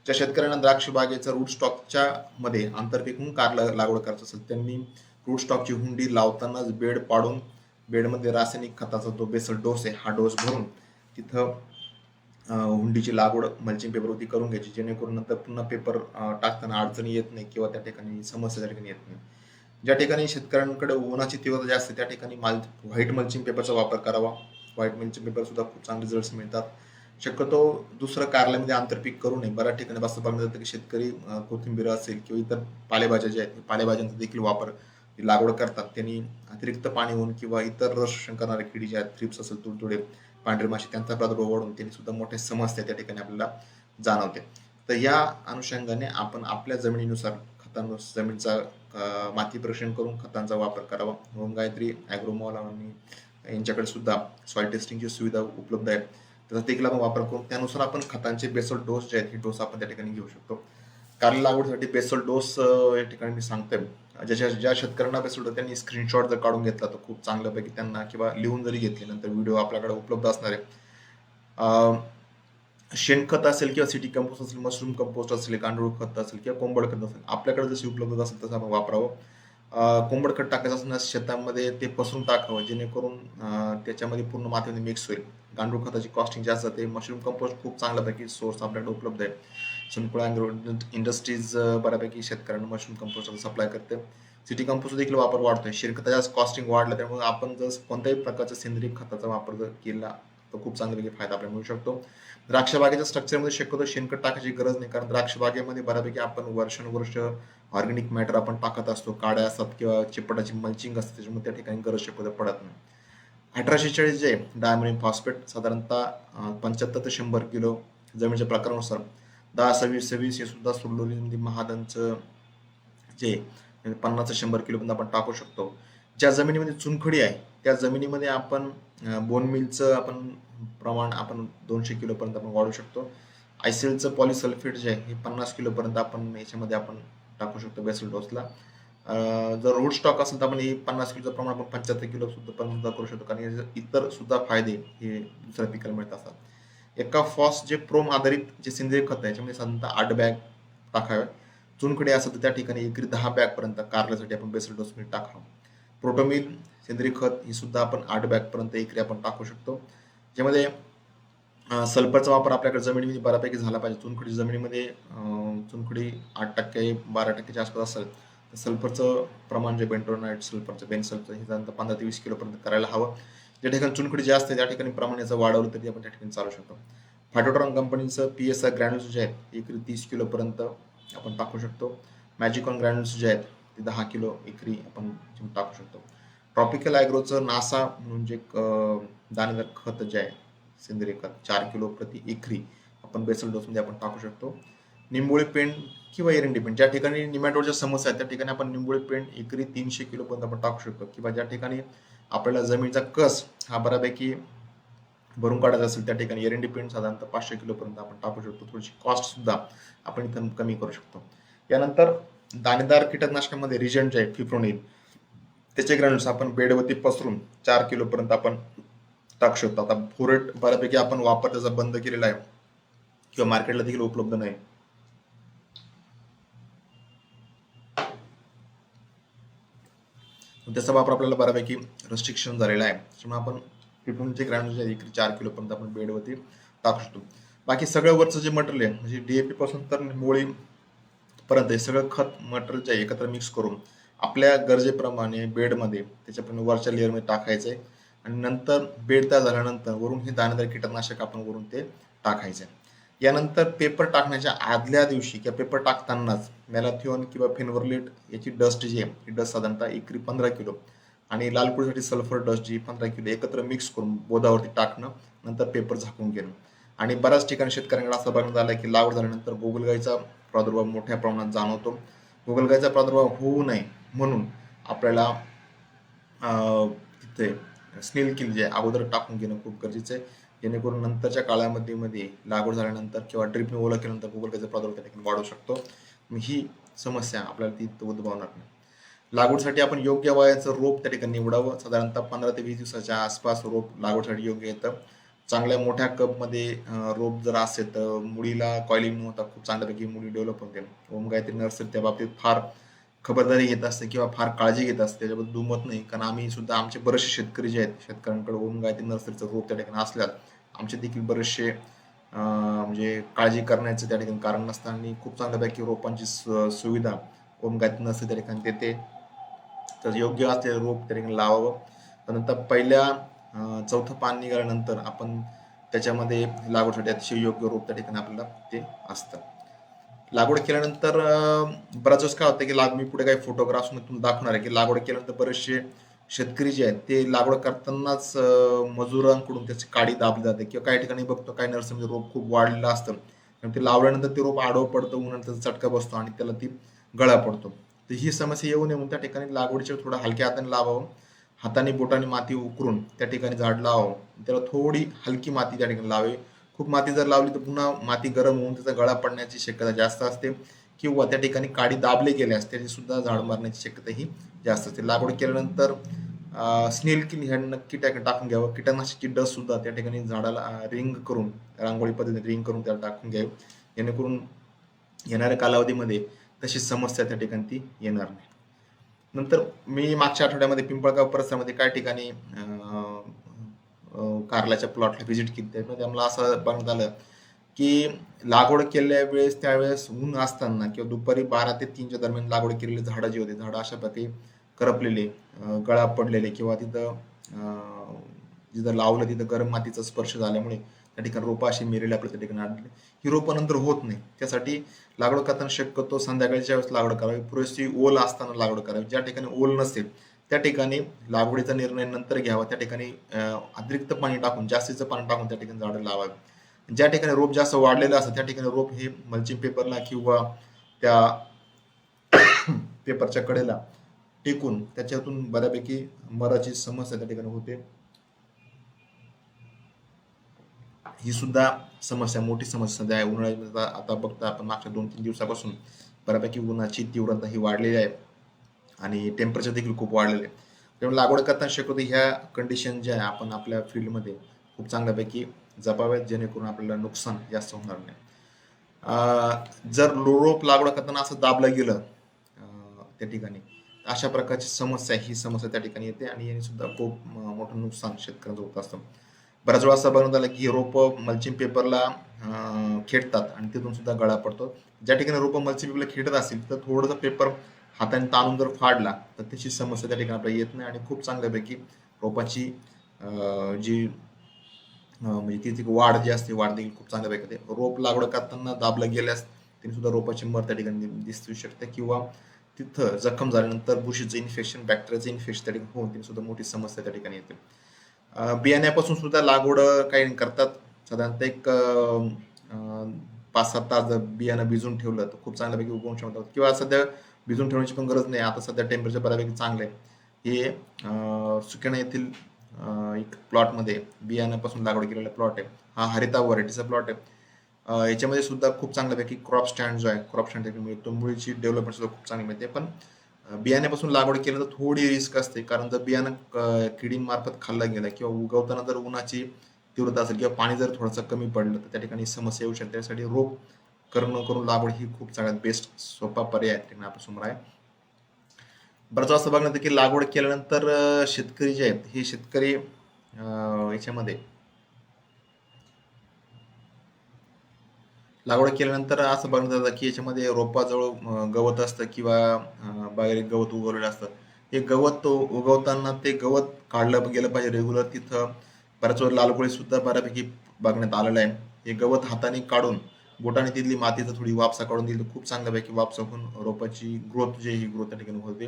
Speaker 1: ज्या शेतकऱ्यांना द्राक्ष बागेचा रूट स्टॉकच्या मध्ये आंतरपीक म्हणून कारला लागवड करायचं असेल, त्यांनी रूट स्टॉकची हुंडी लावतानाच बेड पाडून बेडमध्ये रासायनिक खताचा जो बेसल डोस आहे हा डोस भरून तिथं हुंडीची लागवड मल्चिंग पेपरवरती करून घ्यायची, जेणेकरून नंतर पुन्हा पेपर टाकताना अडचणी येत नाही किंवा त्या ठिकाणी समस्या त्या ठिकाणी येत नाही. ज्या ठिकाणी शेतकऱ्यांकडे उन्हाची तीव्रता जास्त आहे त्या ठिकाणी व्हाईट मल्चिंग पेपरचा वापर करावा. व्हाईट मल्चिंग पेपर सुद्धा खूप चांगले रिझल्ट्स मिळतात. शक्यतो दुसरं कारल्यामध्ये आंतरपीक करू नये. बऱ्याच ठिकाणी बघण्यात जातं की शेतकरी कोथिंबीर असेल किंवा इतर पालेभाज्या ज्या आहेत पालेभाज्यांचा देखील वापर लागवड करतात. त्यांनी अतिरिक्त पाणी होऊन किंवा इतर रस शोषण करणारे किडी ज्या आहेत, थ्रिप्स असेल, तुडतुडे, पांढरे माशी, त्यांचा प्रादुर्भाव वाढून त्यांनी सुद्धा मोठ्या समस्या त्या ठिकाणी आपल्याला जाणवते. तर या अनुषंगाने आपण आपल्या जमिनीनुसार खतांनुसार जमिनीचा माती परीक्षण करून खतांचा वापर करावा. ओम गायत्री ॲग्रोमॉल आणि यांच्याकडे सुद्धा सॉइल टेस्टिंगची सुविधा उपलब्ध आहे. त्याचा देखील आपण वापर करून त्यानुसार आपण खतांचे बेसल डोस जे आहेत हे डोस आपण त्या ठिकाणी घेऊ शकतो. कारला लागवडीसाठी बेसल डोस या ठिकाणी मी सांगतोय. ज्या शेतकऱ्यांना बेसल डोस त्यांनी स्क्रीनशॉट जर काढून घेतला तर खूप चांगल्यापैकी त्यांना, किंवा लिहून जरी घेतले नंतर व्हिडिओ आपल्याकडे उपलब्ध असणार आहे. शेणखत असेल किंवा सिटी कंपोस्ट असेल, मशरूम कंपोस्ट असेल, गांडूळ खत असेल किंवा कोंबड खत असेल, आपल्याकडे जशी उपलब्ध असेल तसं आपण वापरावं. कोंबड खत टाकायचं असल्यास शेतामध्ये ते पसरून टाकावं, जेणेकरून त्याच्यामध्ये पूर्ण मातीमध्ये मिक्स होईल. गांडूळ खताची कॉस्टिंग जास्त जाते. मशरूम कंपोस्ट खूप चांगल्यापैकी सोर्स आपल्याकडे उपलब्ध आहे. संकुळा इंडस्ट्रीज बऱ्यापैकी शेतकऱ्यांना मशरूम कंपोस्ट सप्लाय करते. सिटी कंपोस्ट देखील वापर वाढतोय. शेणखताच्या कॉस्टिंग वाढलं, त्यामुळे आपण जर कोणत्याही प्रकारच्या सेंद्रिय खताचा वापर जर केला तर खूप चांगल्यापैकी फायदा आपल्याला मिळू शकतो. द्राक्ष बागेच्या स्ट्रक्चरमध्ये शक्यतो शेणखत टाकायची गरज नाही, कारण द्राक्ष बागेमध्ये बऱ्यापैकी आपण वर्षानुवर्ष ऑर्गॅनिक मॅटर आपण टाकत असतो. काड्या असतात किंवा चिपटाची मल्चिंग असते, त्याच्यामुळे त्या ठिकाणी गरज शक्यतो पडत नाही. 1846 जे डायमोनियम फॉस्फेट साधारणतः 75 ते 100 किलो जमिनीच्या प्रकारानुसार 10-26-26 हे सुद्धा सुरलोलीमध्ये महादनचं जे 50 ते 100 किलो पर्यंत आपण टाकू शकतो. ज्या जमिनीमध्ये चुनखडी आहे त्या जमिनीमध्ये आपण बोन मिलचं आपण प्रमाण आपण 200 किलो पर्यंत आपण वाढवू शकतो. आयसेलचं पॉलिसल्फेट जे आहे हे 50 किलो पर्यंत आपण याच्यामध्ये आपण टाकू शकतो बेसल डोसला. जर रूट स्टॉक असेल तर आपण हे 50 किलोचं प्रमाण आपण 75 किलो सुद्धा पर्यंत करू शकतो, कारण इतर सुद्धा फायदे हे दुसऱ्या पिकाला मिळत असतात. एका फॉस जे प्रोम आधारित जे सेंद्रिय खत आहे याच्यामध्ये साधारणतः 8 बॅग टाकावे. चुनखडी असेल तर त्या ठिकाणी एकरी 10 बॅग पर्यंत कारल्यासाठी आपण बेसल डोस मध्ये टाकावं. प्रोटोमिल सेंद्रिय खत ही सुद्धा आपण 8 बॅग पर्यंत एकरी आपण टाकू शकतो. ज्यामध्ये सल्फरचा वापर आपल्याकडे जमिनीमध्ये बऱ्यापैकी झाला पाहिजे. चुनखडी जमिनीमध्ये चुनखडी 8% 12%च्या आसपास असेल तर सल्फरचं प्रमाण जे बेंटोनाइट सल्फरचं बेनसल्फरचं हे साधारणतः 15 ते 20 किलो पर्यंत करायला हवं. ज्या ठिकाणी चुनखडी जास्त आहे त्या ठिकाणी प्रमाण याचं वाढवलं तरी आपण त्या ठिकाणी चालू शकतो. फायटोट्रॉन कंपनीचं PSI ग्रॅन्युल्स जे आहेत एकरी 30 किलो पर्यंत आपण टाकू शकतो. मॅजिकॉन ग्रॅन्युल्स जे आहेत ते 10 किलो एकरी आपण टाकू शकतो. ट्रॉपिकल ॲग्रोचं नासा म्हणून जे दाणेदार खत जे आहे सेंद्रिय खत 4 किलो प्रति एकरी आपण बेसल डोसमध्ये आपण टाकू शकतो. निंबोळी पेंड किंवा एरंडी पेंड, ज्या ठिकाणी निमॅटोडच्या समस्या आहेत त्या ठिकाणी आपण निंबोळी पेंड एकरी 300 किलो पर्यंत आपण टाकू शकतो. किंवा ज्या ठिकाणी आपल्याला जमिनीचा कस हा बऱ्यापैकी भरून काढायचं असेल त्या ठिकाणी एरंडी पेंट साधारणतः 500 किलोपर्यंत आपण टाकू शकतो. थोडीशी कॉस्ट सुद्धा आपण इथं कमी करू शकतो. यानंतर दाणेदार कीटकनाशकामध्ये रिजंट जे आहे फिप्रोनिल, त्याचे ग्रॅन्युल्स आपण बेडवरती पसरून 4 किलोपर्यंत आपण टाकू शकतो. आता फोरेट बऱ्यापैकी आपण वापर त्याचा बंद केलेला आहे किंवा मार्केटला देखील उपलब्ध नाही. त्याचा वापर आपल्याला बऱ्यापैकी रेस्ट्रिक्शन झालेला आहे. त्याच्यामुळे आपण फिफ्रोनिलचे ग्रॅन्युल्स एकरी 4 किलोपर्यंत आपण बेडवरती टाकू शकतो. बाकी सगळं वरचं जे मटेरियल आहे म्हणजे डीएपी पासून तर मुळी पर्यंत हे सगळं खत मटेरियल जे एकत्र मिक्स करून आपल्या गरजेप्रमाणे बेडमध्ये त्याच्यापर्यंत वरच्या लेअरमध्ये टाकायचं आहे आणि नंतर बेड तयार झाल्यानंतर वरून हे दाणेदार कीटकनाशक आपण वरून ते टाकायचं आहे. यानंतर पेपर टाकण्याच्या आदल्या दिवशी किंवा पेपर टाकतानाच मॅलाथिओन किंवा फेनवरलेट याची डस्ट जी आहे ही डस्ट साधारणतः एकरी 15 किलो आणि लालकुळीसाठी सल्फर डस्ट जी 15 किलो एकत्र मिक्स करून बोधावरती टाकणं, नंतर पेपर झाकून घेणं. आणि बऱ्याच ठिकाणी शेतकऱ्यांकडे असं बघण्यात आलं की लागवड झाल्यानंतर गोगलगाईचा प्रादुर्भाव मोठ्या प्रमाणात जाणवतो. गोगलगाईचा प्रादुर्भाव होऊ नये म्हणून आपल्याला तिथे स्नेल किल जे अगोदर टाकून घेणं खूप गरजेचं आहे, जेणेकरून नंतरच्या काळामध्ये लागवड झाल्यानंतर किंवा ड्रिपने ओला केल्यानंतर गोगलगाईचा प्रादुर्भाव त्या ठिकाणी वाढू शकतो. ही समस्या आपल्याला ती उद्भवणार नाही. लागवडीसाठी आपण योग्य वयाचं रोप त्या ठिकाणी निवडावं. साधारणतः 15 ते 20 दिवसाच्या आसपास रोप लागवडीसाठी योग्य येतं. चांगल्या मोठ्या कपमध्ये रोप जर असेल तर मुळीला कॉइलिंग न होता खूप चांगल्यापैकी मुळी डेव्हलप होते. ओम गायत्री नर्सरी त्या बाबतीत फार खबरदारी घेत असते किंवा फार काळजी घेत असते, त्याच्याबद्दल दुमत नाही. कारण आम्ही सुद्धा आमचे बरेचसे शेतकरी जे आहेत शेतकऱ्यांकडे ओम गायत्री नर्सरीचं रोप त्या ठिकाणी असल्यास आमचे देखील बरेचसे म्हणजे काळजी करण्याचं त्या ठिकाणी कारण नसतं आणि खूप चांगल्यापैकी रोपांची सुविधा ओम गायत्री नर्सरी त्या ठिकाणी देते. तर योग्य असलेलं रोप त्या ठिकाणी लावावं. नंतर पहिल्या चौथं पान निघाल्यानंतर आपण त्याच्यामध्ये लागवडीसाठी अतिशय योग्य रोप त्या ठिकाणी आपल्याला ते असतं. लागवड केल्यानंतर बराच वेळेस काय होतं की मी पुढे काही फोटोग्राफ्स तुम्हाला दाखवणार आहे की लागवड केल्यानंतर बरेचसे शेतकरी जे आहेत ते लागवड करतानाच मजुरांकडून त्याची काडी दाबली जाते किंवा काही ठिकाणी बघतो काही नर्सरीमध्ये रोप खूप वाढलेलं असतं आणि ते लावल्यानंतर ते रोप आडवं पडतं, उन्हात त्याचा चटका बसतो आणि त्याला ती गळा पडतो. तर ही समस्या येऊ नये म्हणून त्या ठिकाणी लागवडीच्या थोडं हलक्या हाताने लावावं. हाताने बोटाने माती उकरून त्या ठिकाणी झाड लावावं. त्याला थोडी हलकी माती त्या ठिकाणी लावावी. खूप माती जर लावली तर पुन्हा माती गरम होऊन त्याचा गळा पडण्याची शक्यता जास्त असते किंवा त्या ठिकाणी काडी दाबले गेल्यास त्याची सुद्धा झाड मारण्याची शक्यता ही जास्त असते. लागवड केल्यानंतर स्नेल किल हे नक्की टाकून घ्यावं. कीटकनाशकाची डस सुद्धा त्या ठिकाणी झाडाला रिंग करून रांगोळी पद्धतीने रिंग करून त्याला टाकून घ्यावी, जेणेकरून येणाऱ्या कालावधीमध्ये तशी समस्या त्या ठिकाणी ती येणार नाही. नंतर मी मागच्या आठवड्यामध्ये पिंपळगाव परिसरामध्ये काही ठिकाणी कारल्याच्या प्लॉटला व्हिजिट केली. त्यामध्ये आम्हाला असं बघण्यात आलं की लागवड केलेल्या वेळेस त्यावेळेस ऊन असताना किंवा दुपारी 12 ते 3च्या दरम्यान लागवड केलेली झाडं जी होती, झाडं अशा प्रकारे करपलेले, गळा पडलेले किंवा तिथं जिथं लावलं तिथं गरम मातीचा स्पर्श झाल्यामुळे त्या ठिकाणी रोपं अशी मेलेली आपल्या त्या ठिकाणी आढळली. ही रोपं नंतर होत नाही. त्यासाठी लागवड करताना शक्यतो संध्याकाळच्या वेळेस लागवड करावी, पुरेशी ओल असताना लागवड करावी. ज्या ठिकाणी ओल नसेल त्या ठिकाणी लागवडीचा निर्णय नंतर घ्यावा. त्या ठिकाणी अतिरिक्त पाणी टाकून जास्तीचं पाणी टाकून त्या ठिकाणी झाडं लावावी. ज्या ठिकाणी रोप जास्त वाढलेलं असतं त्या ठिकाणी रोप हे मल्चिंग पेपरला किंवा त्या पेपरच्या कडेला टेकून त्याच्यातून बऱ्यापैकी मराची समस्या त्या ठिकाणी होते. ही सुद्धा समस्या मोठी समस्या सध्या आहे. उन्हाळ्यामध्ये आता बघता आपण मागच्या 2-3 दिवसापासून बऱ्यापैकी उन्हाची तीव्रता ही वाढलेली आहे आणि टेम्परेचर देखील खूप वाढलेलं आहे. त्यामुळे लागवड करताना शक्यतो ह्या कंडिशन ज्या आहे आपण आपल्या फील्डमध्ये खूप चांगल्यापैकी जपाव्यात, जेणेकरून आपल्याला नुकसान जास्त होणार नाही. जर रोप लागवड करताना असं दाबलं गेलं त्या ठिकाणी अशा प्रकारची समस्या त्या ठिकाणी येते आणि याने सुद्धा खूप मोठं नुकसान शेतकऱ्यांचं होत असतं. बऱ्याच वेळा असं बघण्यात आलं की रोपं मल्चिंग पेपरला खेळतात आणि तिथून सुद्धा गळा पडतो. ज्या ठिकाणी रोपं मल्चिंग पेपरला खेळत असेल तर थोडंसं पेपर हाताने ताणून जर फाडला तर त्याची समस्या त्या ठिकाणी आपल्याला येत नाही आणि खूप चांगल्यापैकी रोपाची जी म्हणजे ती वाढ जी असते वाढ देखील खूप चांगल्यापैकी होते. रोप लागवड करताना दाबलं गेल्यास त्यांनी सुद्धा रोपाची मर त्या ठिकाणी दिसू शकते किंवा तिथं जखम झाल्यानंतर बुरशीचं इन्फेक्शन, बॅक्टेरियाचं इन्फेक्शन त्या ठिकाणी होऊन त्यांनी सुद्धा मोठी समस्या त्या ठिकाणी येते. बियाण्यापासून सुद्धा लागवड काही करतात. साधारणतः एक 5-7 तास जर बियाणं भिजून ठेवलं तर खूप चांगल्यापैकी उगवून शकतात किंवा सध्या भिजून ठेवण्याची पण गरज नाही. आता सध्या टेम्परेचर बऱ्यापैकी चांगलं आहे. हे सुकेना येथील एक प्लॉटमध्ये बियाण्यापासून लागवड केलेला प्लॉट आहे. हा हरिता व्हरायटीचा प्लॉट आहे. याच्यामध्ये सुद्धा खूप चांगल्यापैकी क्रॉप स्टँड जो आहे क्रॉप स्टँड मिळतो. मुळीची डेव्हलपमेंट सुद्धा खूप चांगली मिळते. पण बियाण्यापासून लागवड केलं तर थोडी रिस्क असते, कारण जर बियाणं किडींमार्फत खाल्लं गेलं किंवा उगवताना जर उन्हाची तीव्रता असेल किंवा पाणी जर थोडंसं कमी पडलं तर त्या ठिकाणी समस्या येऊ शकते. त्यासाठी रोप करून लागवड ही खूप सगळ्यात बेस्ट सोपा पर्याय आपल्यासमोर आहे. बरंच असं बघण्यात येतं की लागवड केल्यानंतर शेतकरी जे आहेत हे शेतकरी याच्यामध्ये लागवड केल्यानंतर असं बघण्यात येतं की याच्यामध्ये रोपाजवळ गवत असतं किंवा बाहेर गवत उगवलेलं असतं. हे गवत उगवताना ते गवत काढलं गेलं पाहिजे रेग्युलर. तिथं बऱ्याच वेळ लाल कोळी सुद्धा बऱ्यापैकी बघण्यात आलेलं आहे. हे गवत हाताने काढून बोटाने तिथली मातीचं थोडी वापसा काढून दिली तर खूप चांगल्यापैकी वापसा होऊन रोपाची ग्रोथ जी ही ग्रोथ त्या ठिकाणी होते.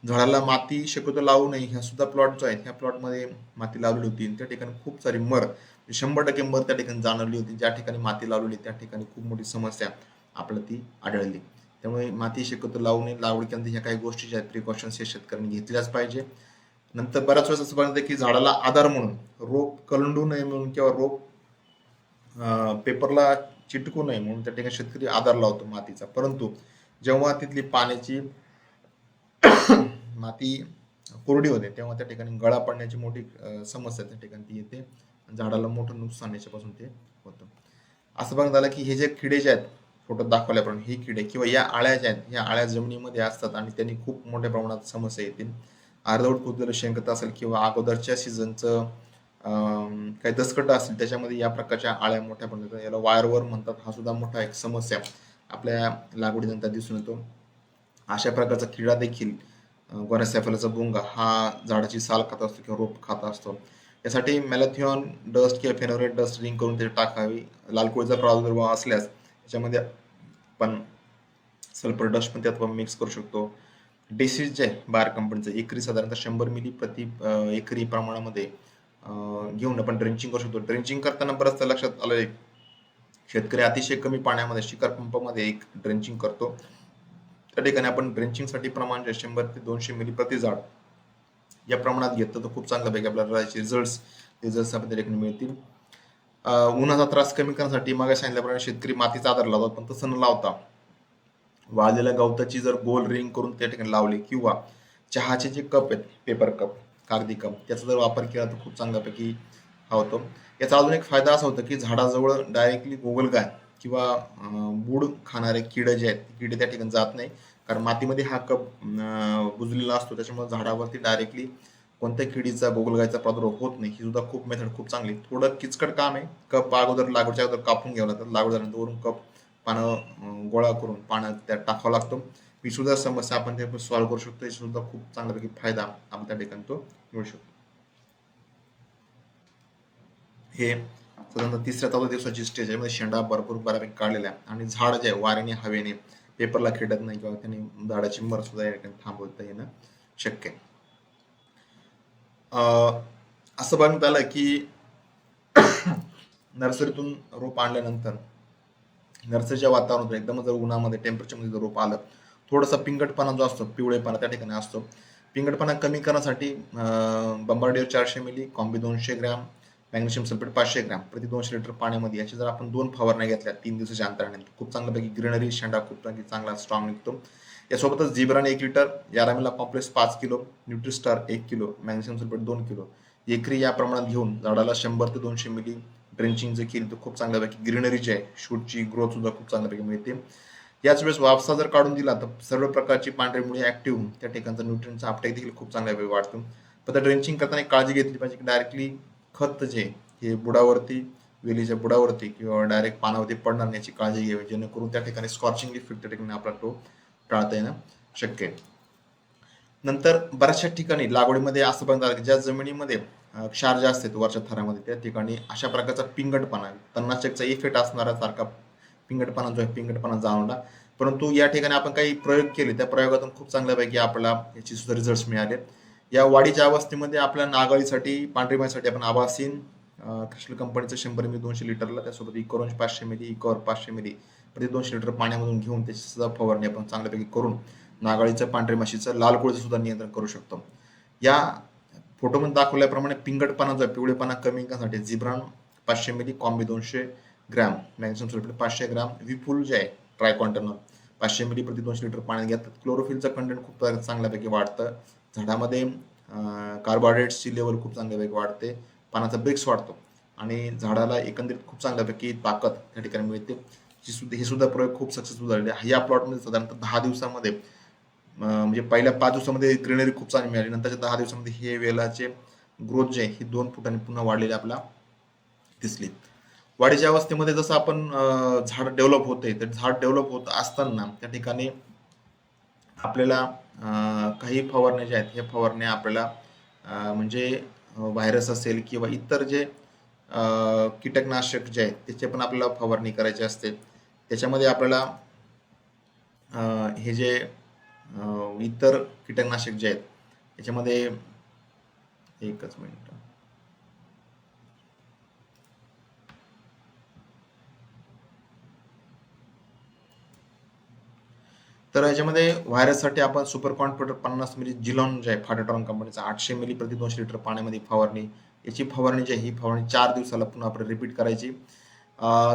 Speaker 1: झाडाला माती शक्यतो लावू नये. ह्या सुद्धा प्लॉट जो आहे ह्या प्लॉटमध्ये माती लावलेली होती त्या ठिकाणी खूप सारी मर 100% मर त्या ठिकाणी जाणवली होती. ज्या ठिकाणी माती लावलेली त्या ठिकाणी खूप मोठी समस्या आपल्याला ती आढळली. त्यामुळे माती शक्यतो लावू नये. लागवड केल्यानंतर ह्या काही गोष्टी ज्या आहेत प्रिकॉशन्स हे शेतकऱ्यांनी घेतल्याच पाहिजे. नंतर बऱ्याच वेळेस असं बघतं की झाडाला आधार म्हणून रोप कलंडू नये म्हणून किंवा रोप पेपरला चिटकू नये म्हणून त्या ठिकाणी शेतकरी आधार लावतो मातीचा. परंतु जेव्हा तिथली पाण्याची माती कोरडी होते तेव्हा त्या ठिकाणी गळा पडण्याची मोठी समस्या त्या ठिकाणी ती येते. झाडाला मोठं नुकसान याच्यापासून ते होतं. असं बघण्यात आलं की हे जे किडे जे आहेत फोटो दाखवल्याप्रमाणे ही किडे किंवा या आळ्या ज्या आहेत ह्या आळ्या जमिनीमध्ये असतात आणि त्यांनी खूप मोठ्या प्रमाणात समस्या येतील. अर्धवट कुजलेलं शेंगत असेल किंवा अगोदरच्या सीझनचं काही दसकट असेल त्याच्यामध्ये या प्रकारच्या आळ्या मोठ्या प्रमाणात याला वायरवर म्हणतात. हा सुद्धा मोठा एक समस्या आपल्या लागवडीनंतर दिसून येतो. अशा प्रकारचा किडा देखील गोनॅसॅफेलाचा भुंगा हा झाडाची साल खात असतो किंवा रोप खात असतो. यासाठी मॅलाथिऑन डस्ट किंवा फेनोरेट डस्ट रिंग करून ते टाकावी. लाल कोळीचा प्रादुर्भाव असल्यास त्याच्यामध्ये आपण सल्फर डस्ट पण त्यात मिक्स करू शकतो. डिसीज जे आहे बायर कंपनीचं एकरी साधारणतः 100 मिली प्रति एकरी प्रमाणामध्ये घेऊन आपण ड्रेंचिंग करू शकतो. ड्रेंचिंग करताना बरंच लक्षात आलंय शेतकरी अतिशय कमी पाण्यामध्ये शिकार पंपामध्ये एक ड्रेंचिंग करतो. त्या ठिकाणी आपण ड्रेंचिंगसाठी प्रमाण 100 ते 200 मिली प्रति झाड या प्रमाणात घेतलं तर खूप चांगल्यापैकी आपल्याला रिझल्ट आपल्या ठिकाणी मिळतील. उन्हाचा त्रास कमी करण्यासाठी मग सांगितल्याप्रमाणे शेतकरी मातीचा आधार लावतात, पण तसं न लावता वाळलेल्या गवताची जर गोल रिंग करून त्या ठिकाणी लावली किंवा चहाचे जे कप आहेत पेपर कप कागदी कप त्याचा जर वापर केला तर खूप चांगल्यापैकी हा होतो. याचा अजून एक फायदा असा होतो की झाडाजवळ डायरेक्टली गोगलगाय किंवा बूड खाणारे किडे जे आहेत किडे त्या ठिकाणी जात नाही, कारण मातीमध्ये हा कप बुजलेला असतो. त्याच्यामुळे झाडावरती डायरेक्टली कोणत्या किडीचा गोगलगायचा प्रादुर्भाव होत नाही. ही सुद्धा खूप मेथड खूप चांगली. थोडं किचकट काम आहे. कप अगोदर लागवडच्या अगोदर कापून घ्यावं लागतं. लागवड झाल्यानंतर वरून कप पानं गोळा करून पाण्यात त्यात टाकावं लागतं. ही सुद्धा समस्या आपण ते सॉल्व्ह करू शकतो. याचा सुद्धा खूप चांगल्यापैकी फायदा आपण त्या ठिकाणी तो मिळू शकतो. हे साधारणतः 3-4 दिवसाची स्टेज आहे. मध्ये शेंडा भरपूर बऱ्यापैकी काढलेल्या आणि झाड जे आहे वाऱ्याने हवेने पेपरला खेळत नाही किंवा त्याने झाडाची मर सुद्धा या ठिकाणी थांबवता येणं शक्य आहे. असं बघण्यात आलं की नर्सरीतून रोप आणल्यानंतर नर्सरीच्या वातावरणात एकदम जर उन्हामध्ये टेम्परेचरमध्ये जर रोप आलं थोडासा पिंगटपणा जो असतो पिवळेपणा त्या ठिकाणी असतो. पिंगटपणा कमी करण्यासाठी बंबार्डियर 400 मिली combi 200 gram magnesium sulphate 500 gram प्रति 200 लिटर पाण्यामध्ये याची जर आपण 2 फवारण्या घेतल्या 3 दिवसाच्या अंतराने खूप चांगल्यापैकी ग्रीनरी शेंडा खूप चांगला स्ट्रॉंग निघतो. यासोबतच झिब्रान 1 litre, YaraMila complex 5 kilo, Nutristar 1 kilo, magnesium sulphate 2 kilo एकरी या प्रमाणात घेऊन झाडाला 100 ते 200 मिली ड्रेंचिंग जर केली तर खूप चांगल्यापैकी ग्रीनरी जी आहे शूटची ग्रोथ सुद्धा खूप चांगल्यापैकी मिळते. याच वेळेस वापसा जर काढून दिला तर सर्व प्रकारची पांढरी मुळे ऍक्टिव्ह होऊन त्या ठिकाणचा न्यूट्रियनचा अपटेक देखील खूप चांगल्यापैकी वाढतो. पण त्या ड्रेंचिंग करताना काळजी घेतली पाहिजे की डायरेक्टली खत जे हे बुडावरती वेलीच्या बुडावरती किंवा डायरेक्ट पानावरती पडणार नाही याची काळजी घ्यावी, जेणेकरून त्या ठिकाणी स्कॉर्चिंग इफेक्ट त्या ठिकाणी आपला तो टाळता येणं शक्य आहे. नंतर बऱ्याचशा ठिकाणी लागवडीमध्ये असं बघणार की ज्या जमिनीमध्ये क्षार जास्त आहेत वरच्या थरामध्ये त्या ठिकाणी अशा प्रकारचा पिंगटपणा तणनाशकचा इफेक्ट असणारा सारखा पिंगटपणा जो आहे पिंगटपणा जाणवला. परंतु या ठिकाणी आपण काही प्रयोग केले त्या प्रयोगातून खूप चांगल्यापैकी आपल्याला याची सुद्धा रिझल्ट मिळाले. या वाढीच्या अवस्थेमध्ये आपल्या नागाळीसाठी पांढरी माशीसाठी आपण आभासीन क्रिस्टल कंपनीचं 100 मिली 200 लिटरला त्यासोबत इकोरंज 500 मिली इकोर 500 मिली प्रति 200 लिटर पाण्यामधून घेऊन त्याची सुद्धा फवारणी आपण चांगल्यापैकी करून नागाळीचं पांढरी माशीचं लाल कोळीचं सुद्धा नियंत्रण करू शकतो. या फोटोमध्ये दाखवल्याप्रमाणे पिंगटपणा जो आहे, पिवळेपणा कमी करण्यासाठी झिब्रान 500 मिली, combi 200 gram, magnesium sulphate 500 gram, Vipul जे आहे ट्रायकॉन्टनॉल 500 मिली प्रति 200 लिटर पाण्यात घेतात. क्लोरोफिलचं कंटेंट खूप चांगल्यापैकी वाढतं. झाडामध्ये कार्बोहायड्रेट्सची लेवल खूप चांगल्यापैकी वाढते. पानाचा ब्रेक्स वाढतो आणि झाडाला एकंदरीत खूप चांगल्यापैकी ताकद त्या ठिकाणी मिळते. हे सुद्धा प्रयोग खूप सक्सेसफुल झालेले आहे. या प्लॉटमध्ये साधारणतः 10 दिवसामध्ये म्हणजे पहिल्या 5 दिवसामध्ये ग्रीनरी खूप चांगली मिळाली. नंतरच्या 10 दिवसामध्ये हे वेलाचे ग्रोथ जे आहे ही 2 फुटांनी पुन्हा वाढलेली आपल्याला दिसली. वाढीच्या अवस्थेमध्ये जसं आपण झाड डेव्हलप होते, तर झाड डेव्हलप होत असताना त्या ठिकाणी आपल्याला काही फवारण्या ज्या आहेत, हे फवारण्या आपल्याला म्हणजे व्हायरस असेल किंवा इतर जे कीटकनाशक जे आहेत त्याचे पण आपल्याला फवारणी करायची असते. त्याच्यामध्ये आपल्याला हे जे इतर कीटकनाशक जे आहेत त्याच्यामध्ये एकच मिनिट. तर याच्यामध्ये व्हायरससाठी आपण सुपर कॉन्फिडर 50 मिली जिलॉन जे आहे फाटेट्रॉन कंपनीचा 800 मिली प्रति 200 लिटर पाण्यामध्ये फवारणी. याची फवारणी जी आहे ही फवारणी 4 दिवसाला पुन्हा आपण रिपीट करायची.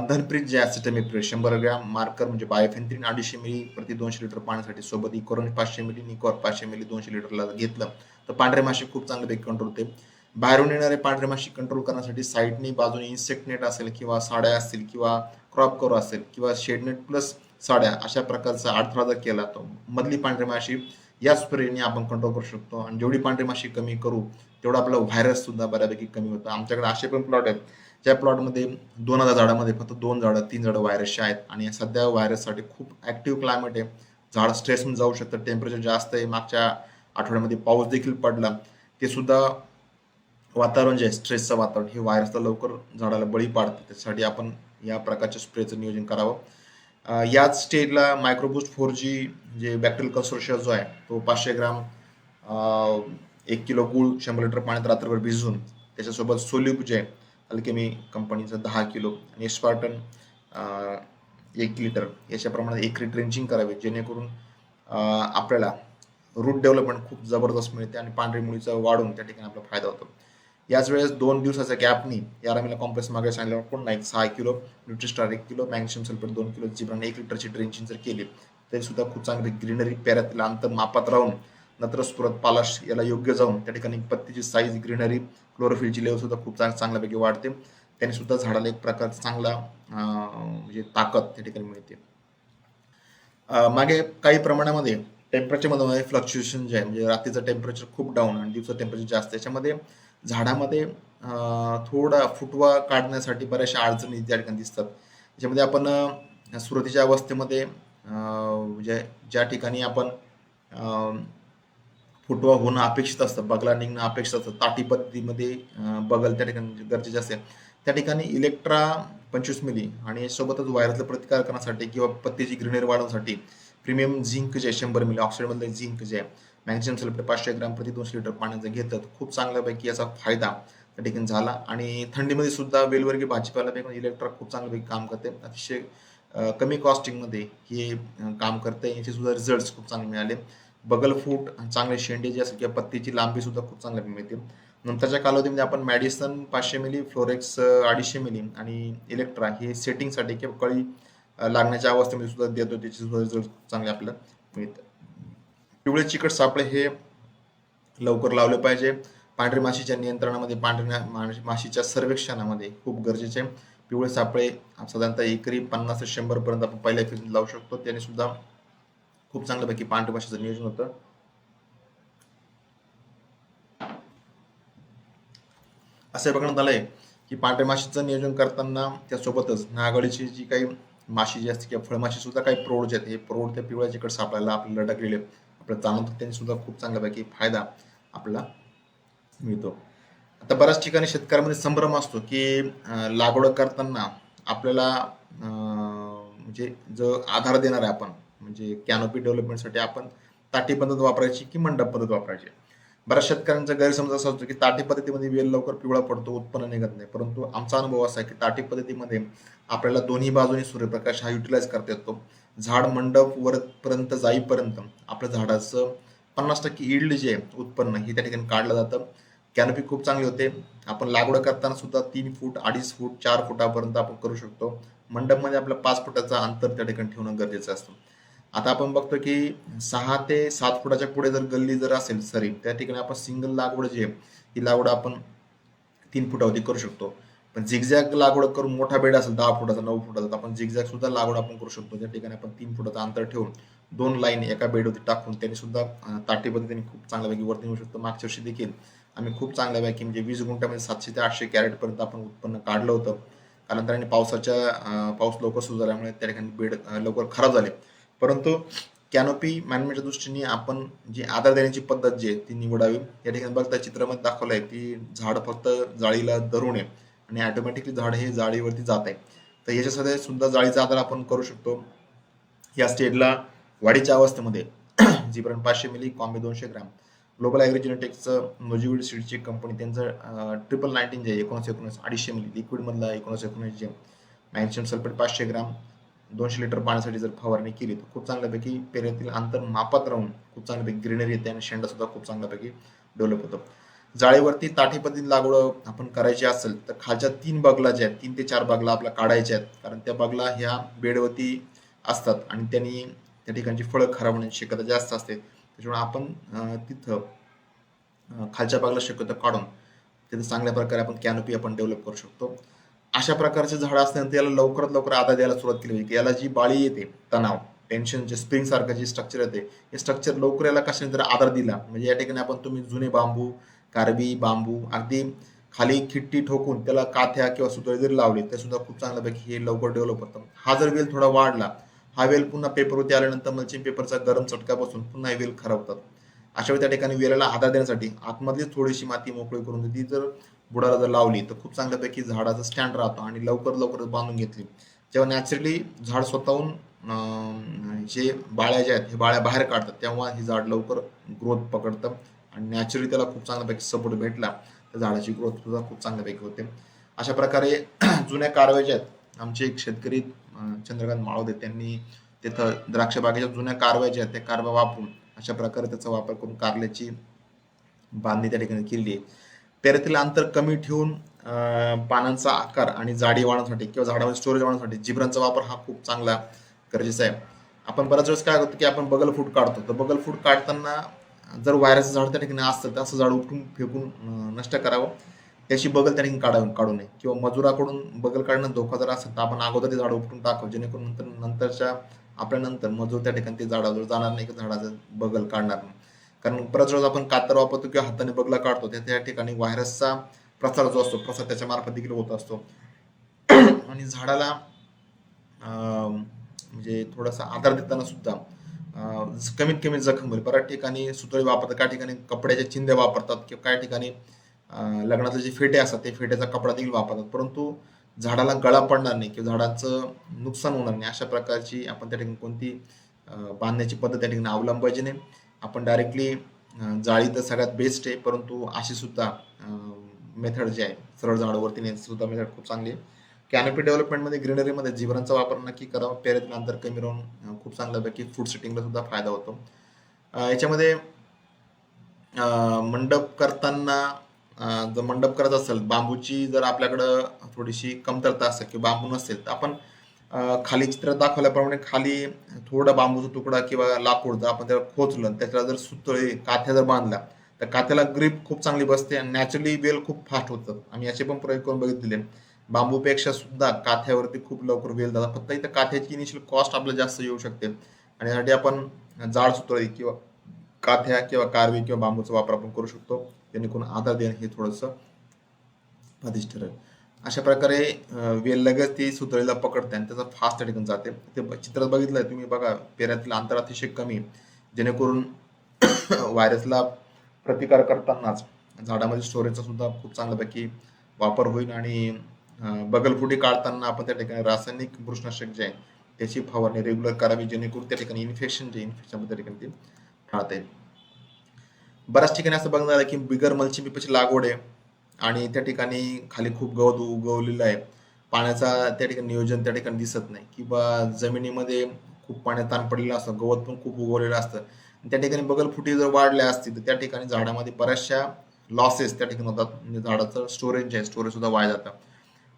Speaker 1: धनप्रीत जे ॲसिटॅमिप्रिड 100 ग्रॅम, मार्कर म्हणजे बायोफेन्थ्रिन 250 मिली प्रति 200 लिटर पाण्यासाठी, सोबत इकोरॉन 500 मिली, निकॉर 500 मिली 200 लिटरला घेतलं तर पांढरे माशी खूप चांगल्यापैकी कंट्रोल होते. बाहेरून येणारे पांढरे माशी कंट्रोल करण्यासाठी साईडनी बाजूने इन्सेक्ट नेट असेल किंवा साड्या असतील किंवा क्रॉप कव्हर असेल किंवा शेड नेट प्लस साड्या अशा प्रकारचा अडथळा जर केला तर मधली पांढरी माशी या स्प्रेने आपण कंट्रोल करू शकतो. आणि जेवढी पांढरी माशी कमी करू तेवढा आपला व्हायरस सुद्धा बऱ्यापैकी कमी होतो. आमच्याकडे असे पण प्लॉट आहेत ज्या प्लॉटमध्ये 2000 झाडामध्ये फक्त 2 झाडं 3 झाडं व्हायरसचे आहेत आणि सध्या व्हायरससाठी खूप ऍक्टिव्ह क्लायमेट आहे. झाड स्ट्रेसमध्ये जाऊ शकतं, टेम्परेचर जास्त आहे. मागच्या आठवड्यामध्ये पाऊस देखील पडला. ते सुद्धा वातावरण जे आहे स्ट्रेसचं वातावरण हे व्हायरसला लवकर झाडाला बळी पाडतं. त्यासाठी आपण या प्रकारच्या स्प्रेचं नियोजन करावं. याच स्टेजला मायक्रोबूस्ट 4G जे बॅक्टेरियल कन्सोर्शिया जो आहे तो 500 ग्राम 1 किलो गूळ 100 लिटर पाण्यात रात्रभर भिजवून त्याच्यासोबत सोल्यूब जे आहे अल्केमी कंपनीचं 10 किलो आणि एस्पार्टन 1 लिटर याच्या प्रमाणात एकरी ड्रेंचिंग करावे, जेणेकरून आपल्याला रूट डेव्हलपमेंट खूप जबरदस्त मिळते आणि पांढरी मुळीचा वाढून त्या ठिकाणी आपला फायदा होतो. याच वेळेस 2 दिवसाच्या गॅपनी यारामीला कॉम्प्लेक्स मागे सांगितल्यावर पुन्हा 6 kilo Nutristar 1 kilo magnesium sulphate 2 kilo जिब्रान 1 लिटरची ड्रेंचिंग जर केली तरी सुद्धा खूप चांगली ग्रीनरी पेऱ्यातील अंतर मापात राहून नंतर स्फुरत पालाश याला योग्य जाऊन त्या ठिकाणी पत्तीची साईज ग्रीनरी क्लोरोफिलची लेवल सुद्धा खूप चांगल्यापैकी वाढते. त्याने सुद्धा झाडाला एक प्रकारचा चांगला म्हणजे ताकद त्या ठिकाणी मिळते. मागे काही प्रमाणामध्ये टेम्परेचरमध्ये फ्लक्च्युएशन जे आहे म्हणजे रात्रीचं टेम्परेचर खूप डाऊन आणि दिवसाचं टेम्परेचर जास्त, त्याच्यामध्ये झाडामध्ये थोडा फुटवा काढण्यासाठी बऱ्याचशा अडचणी त्या ठिकाणी दिसतात. त्याच्यामध्ये आपण सुरुवातीच्या अवस्थेमध्ये म्हणजे ज्या ठिकाणी आपण फुटवा होणं अपेक्षित असतं, बगला निघणं अपेक्षित असतं, ताटी पद्धतीमध्ये बगल त्या ठिकाणी गरजेचे असेल त्या ठिकाणी इलेक्ट्रा 25 मिली आणि सोबतच व्हायरसला प्रतिकार करण्यासाठी किंवा पत्तीची ग्रीनरी वाढवण्यासाठी प्रीमियम झिंक जे 100 मिली ऑक्साईडमधलं झिंक जे आहे मॅग्नेशियम सल्फेट 500 ग्रॅम प्रति 200 लिटर पाण्याचं घेतलं तर खूप चांगल्यापैकी याचा फायदा त्या ठिकाणी झाला. आणि थंडीमध्ये सुद्धा वेलवर्गीय भाजीपाल्यापैकी इलेक्ट्रा खूप चांगल्यापैकी काम करते. अतिशय कमी कॉस्टिंगमध्ये हे काम करते. याचे सुद्धा रिझल्ट खूप चांगले मिळाले. बगल फूट चांगले शेंडे जे असतील किंवा पत्तीची लांबी सुद्धा खूप चांगली मिळते. नंतरच्या कालावधीमध्ये आपण मॅडिसन 500 मिली, फ्लोरेक्स 250 मिली आणि इलेक्ट्रा हे सेटिंगसाठी किंवा कळी लागण्याच्या अवस्थेमध्ये सुद्धा देतो. त्याचे सुद्धा रिझल्ट चांगले आपल्याला मिळतात. पिवळे चिकट सापळे हे लवकर लावले पाहिजे. पांढरी माशीच्या नियंत्रणामध्ये पांढऱ्या माशीच्या सर्वेक्षणामध्ये खूप गरजेचे. पिवळे सापळे साधारणतः एकरी 50 ते 100 पर्यंत आपण पहिल्या फेरीत लावू शकतो. त्याने सुद्धा खूप चांगल्यापैकी पांढरी माशीचं नियोजन होतं. असं बघण्यात आलंय की पांढऱ्या माशीचं नियोजन करताना त्यासोबतच नागाळीची जी काही माशी जी असते किंवा फळमाशी सुद्धा काही प्रौढ जे आहेत हे प्रौढ त्या पिवळ्या चिकट सापळ्याला आपल्याला लटकलेले आपल्याला जाणवतं, त्यांनी सुद्धा खूप चांगल्यापैकी फायदा आपल्याला मिळतो. आता बऱ्याच ठिकाणी शेतकऱ्यामध्ये संभ्रम असतो की लागवड करताना आपल्याला म्हणजे जो आधार देणार आहे आपण म्हणजे कॅनोपी डेव्हलपमेंटसाठी आपण ताटी पद्धत वापरायची की मंडप पद्धत वापरायची. बऱ्याच शेतकऱ्यांचा गैरसमज असा असतो की ताटी पद्धतीमध्ये वेल लवकर पिवळा पडतो, उत्पन्न निघत नाही. परंतु आमचा अनुभव असा आहे की ताटी पद्धतीमध्ये आपल्याला दोन्ही बाजूनी सूर्यप्रकाश हा युटिलाइज करता येतो. झाड मंडप वरपर्यंत जाईपर्यंत आपल्या झाडाचं 50% ईल्ड जे उत्पन्न हे त्या ठिकाणी काढलं जातं. कॅनोपी खूप चांगली होते. आपण लागवड करताना सुद्धा 3 फूट, 2.5 फूट, 4 फुटापर्यंत आपण करू शकतो. मंडपमध्ये आपलं 5 फुटाचं अंतर त्या ठिकाणी ठेवणं गरजेचं असतं. आता आपण बघतो की 6 ते 7 फुटाच्या पुढे जर गल्ली जर असेल सरी, त्या ठिकाणी आपण सिंगल लागवड जी आहे ही लागवड आपण 3 फुटावरती करू शकतो. पण झिगझॅग लागवड करून मोठा बेड असेल 10 फुटाचा, 9 फुटाचा, तर आपण झिगझॅग सुद्धा लागवड आपण करू शकतो. त्या ठिकाणी आपण 3 फुटाचं अंतर ठेवून 2 लाईन एका बेडवरती टाकून त्यांनी सुद्धा ताटी पद्धतीने खूप चांगल्यापैकी वरती येऊ शकतो. मागच्या वर्षी देखील आम्ही खूप चांगल्यापैकी म्हणजे 20 गुंठ्यामध्ये 700 ते 800 कॅरेट पर्यंत आपण उत्पन्न काढलं होतं. कालांतराने पाऊस लवकर सुरू झाल्यामुळे त्या ठिकाणी बेड लवकर खराब झाले. परंतु कॅनोपी मॅनेजमेंटच्या दृष्टीने आपण जी आधार देण्याची पद्धत जी आहे ती निवडावी. या ठिकाणी बघता चित्रामध्ये दाखवलंय की झाड फक्त जाळीला धरून आहे आणि ऑटोमॅटिकली झाड हे जाळीवरती जात आहे. तर याच्यासाठी सुद्धा जाळीचा आधार आपण करू शकतो. या स्टेजला वाढीच्या अवस्थेमध्ये जीपर्यंत 500 मिली कॉम्बी 200 ग्रॅम ग्लोबल ॲग्रोजेनेटिक्सचं नोजिविड सीडची कंपनी त्यांचं 1919 जे 1919 250 मिली लिक्विड मधला 1919 जे मॅग्नेशियम सल्फेट 500 ग्राम 200 लिटर पाण्यासाठी जर फवारणी केली तर खूप चांगल्यापैकी पेरेतील अंतर मापात राहून खूप चांगल्यापैकी ग्रीनरी येते आणि शेंडा सुद्धा खूप चांगल्यापैकी डेव्हलप होतो. जाळीवरती ताठी पद्धतीने लागवड आपण करायची असेल तर खालच्या 3 बगला ज्या आहेत 3 ते 4 बगला आपल्या काढायच्या आहेत, कारण त्या बगला ह्या बेडवरती असतात आणि त्यांनी त्या ठिकाणची फळं खराब होण्याची शक्यता जास्त असते. त्याच्यामुळे आपण तिथं खालच्या बागला शक्यतो काढून तिथे चांगल्या प्रकारे आपण कॅनोपी आपण डेव्हलप करू शकतो. अशा प्रकारचे झाड असल्यानंतर याला लवकरात लवकर आधार द्यायला सुरुवात केली पाहिजे. याला जी बाळी येते, तणाव, टेन्शन, जे स्प्रिंग सारखं जे स्ट्रक्चर येते, हे स्ट्रक्चर लवकर याला कशाने जर आधार दिला म्हणजे या ठिकाणी आपण तुम्ही जुने बांबू, कारबी बांबू अगदी खाली खिट्टी ठोकून त्याला काथ्या किंवा सुतळी जरी लावली ते सुद्धा खूप चांगल्यापैकी हे लवकर डेव्हलप होतं. हा जर वेल थोडा वाढला, हा वेल पुन्हा पेपरवरती आल्यानंतर मल्चिंग पेपरचा गरम चटका बसून पुन्हा हे वेल खराब होतात. अशा वेळी त्या ठिकाणी वेलाला आधार देण्यासाठी आतमधली थोडीशी माती मोकळी करून ती जर बुडाला जर लावली तर खूप चांगल्यापैकी झाडाचा स्टँड राहतो आणि लवकर बांधून घेतली. जेव्हा नॅचरली झाड स्वतःहून जे बाळ्या ज्या आहेत हे बाळ्या बाहेर काढतात तेव्हा हे झाड लवकर ग्रोथ पकडतं आणि नॅचरली त्याला खूप चांगल्यापैकी सपोर्ट भेटला तर झाडाची ग्रोथ सुद्धा खूप चांगल्यापैकी होते. अशा प्रकारे जुन्या कारव्या ज्या आहेत आमचे एक शेतकरी चंद्रकांत माळवदे त्यांनी तिथं द्राक्ष बागेच्या जुन्या कारव्या ज्या आहेत त्या कारव्या वापरून अशा प्रकारे त्याचा वापर करून कारल्याची बांधणी त्या ठिकाणी केली आहे. पेरेतील अंतर कमी ठेवून पानांचा आकार आणि जाडी वाढवण्यासाठी किंवा झाडामध्ये स्टोरेज वाढवण्यासाठी जिब्रांचा वापर हा खूप चांगला गरजेचा आहे. आपण बऱ्याच वेळेस काय होतं की आपण बगल फूट काढतो, तर बगल फूट काढताना जर वायराचं झाड त्या ठिकाणी असतं तर असं झाड उठून फेकून नष्ट करावं, त्याची बगल त्या ठिकाणी काढू नये किंवा मजुराकडून बगल काढणं धोका जर असेल तर आपण अगोदर ते झाड उपटून टाकावं, जेणेकरून नंतरच्या आपल्यानंतर मजूर त्या ठिकाणी ते झाडावर जाणार नाही की झाडाचं बगल काढणार नाही. कारण बऱ्याच वेळेस आपण कातर वापरतो किंवा हाताने बगला काढतो त्या ठिकाणी व्हायरसचा प्रसार जो असतो प्रसार त्याच्या मार्फत देखील होत असतो आणि झाडाला म्हणजे थोडासा आधार देताना सुद्धा कमीत कमी जखम होईल. बऱ्याच ठिकाणी सुतळी वापरतात, काही ठिकाणी कपड्याच्या चिंध्या वापरतात किंवा काही ठिकाणी लग्नातले जे फेटे असतात ते फेट्याचा कपडा देखील वापरतात, परंतु झाडाला गळा पडणार नाही किंवा झाडाचं नुकसान होणार नाही अशा प्रकारची आपण त्या ठिकाणी कोणती बांधण्याची पद्धत त्या ठिकाणी अवलंबायची नाही. आपण डायरेक्टली जाळी तर सगळ्यात बेस्ट आहे, परंतु अशी सुद्धा मेथड जी आहे सरळ झाडावरती नेण्याची सुद्धा मेथड खूप चांगली आहे. कॅनोपी डेव्हलपमेंटमध्ये ग्रीनरीमध्ये जिब्रांचा वापर नक्की करावा. पेरेतील अंतर कमी राहून खूप चांगल्यापैकी फूड सेटिंगला सुद्धा फायदा होतो. याच्यामध्ये मंडप करताना जर मंडप करत असेल बांबूची जर आपल्याकडं थोडीशी कमतरता असेल किंवा बांबू नसेल तर आपण खाली चित्रात दाखवल्याप्रमाणे खाली थोडा बांबूचा तुकडा किंवा लाकूड जर आपण त्याला खोचलं त्याच्याला जर सुतळी काथ्या जर बांधला तर काथ्याला ग्रीप खूप चांगली बसते आणि नॅचरली वेल खूप फास्ट होतं. आम्ही याचे पण प्रयोग करून बघितलेले. बांबूपेक्षा सुद्धा काथ्यावरती खूप लवकर वेल जातात. फक्त इथं काथ्याची इनिशियल कॉस्ट आपल्याला जास्त येऊ शकते आणि यासाठी आपण जाड सुतळी किंवा काथ्या किंवा कारवी किंवा बांबूचा वापर आपण करू शकतो, जेणेकरून आधार देणं हे थोडंसं फायदेशीर ठरेल. अशा प्रकारे वेल लगेच ती सुतळीला पकडते आणि त्याचा फास्ट त्या ठिकाणी जाते. ते चित्रात बघितलंय तुम्ही बघा, पेऱ्यातील अंतर अतिशय कमी जेणेकरून व्हायरसला प्रतिकार करतानाच झाडामध्ये स्टोरेजचा सुद्धा खूप चांगल्यापैकी वापर होईल आणि बगलफुटी काढताना आपण त्या ठिकाणी रासायनिक बुरशीनाशक जे आहे त्याची फवारणी रेग्युलर करावी, जेणेकरून त्या ठिकाणी इन्फेक्शन त्या ठिकाणी ते टाळता येईल. बऱ्याच ठिकाणी असं बघणार आहे की बिगर मल्चिंग पेपरची लागवड आहे आणि त्या ठिकाणी खाली खूप गवत उगवलेलं आहे, पाण्याचा त्या ठिकाणी नियोजन त्या ठिकाणी दिसत नाही किंवा जमिनीमध्ये खूप पाण्यात ताण पडलेलं असतं, गवत पण खूप उगवलेलं असतं. त्या ठिकाणी बगल फुटी जर वाढल्या असतील तर त्या ठिकाणी झाडामध्ये बऱ्याचशा लॉसेस त्या ठिकाणी होतात, म्हणजे झाडाचं स्टोरेज आहे स्टोरेज सुद्धा वाया जातं.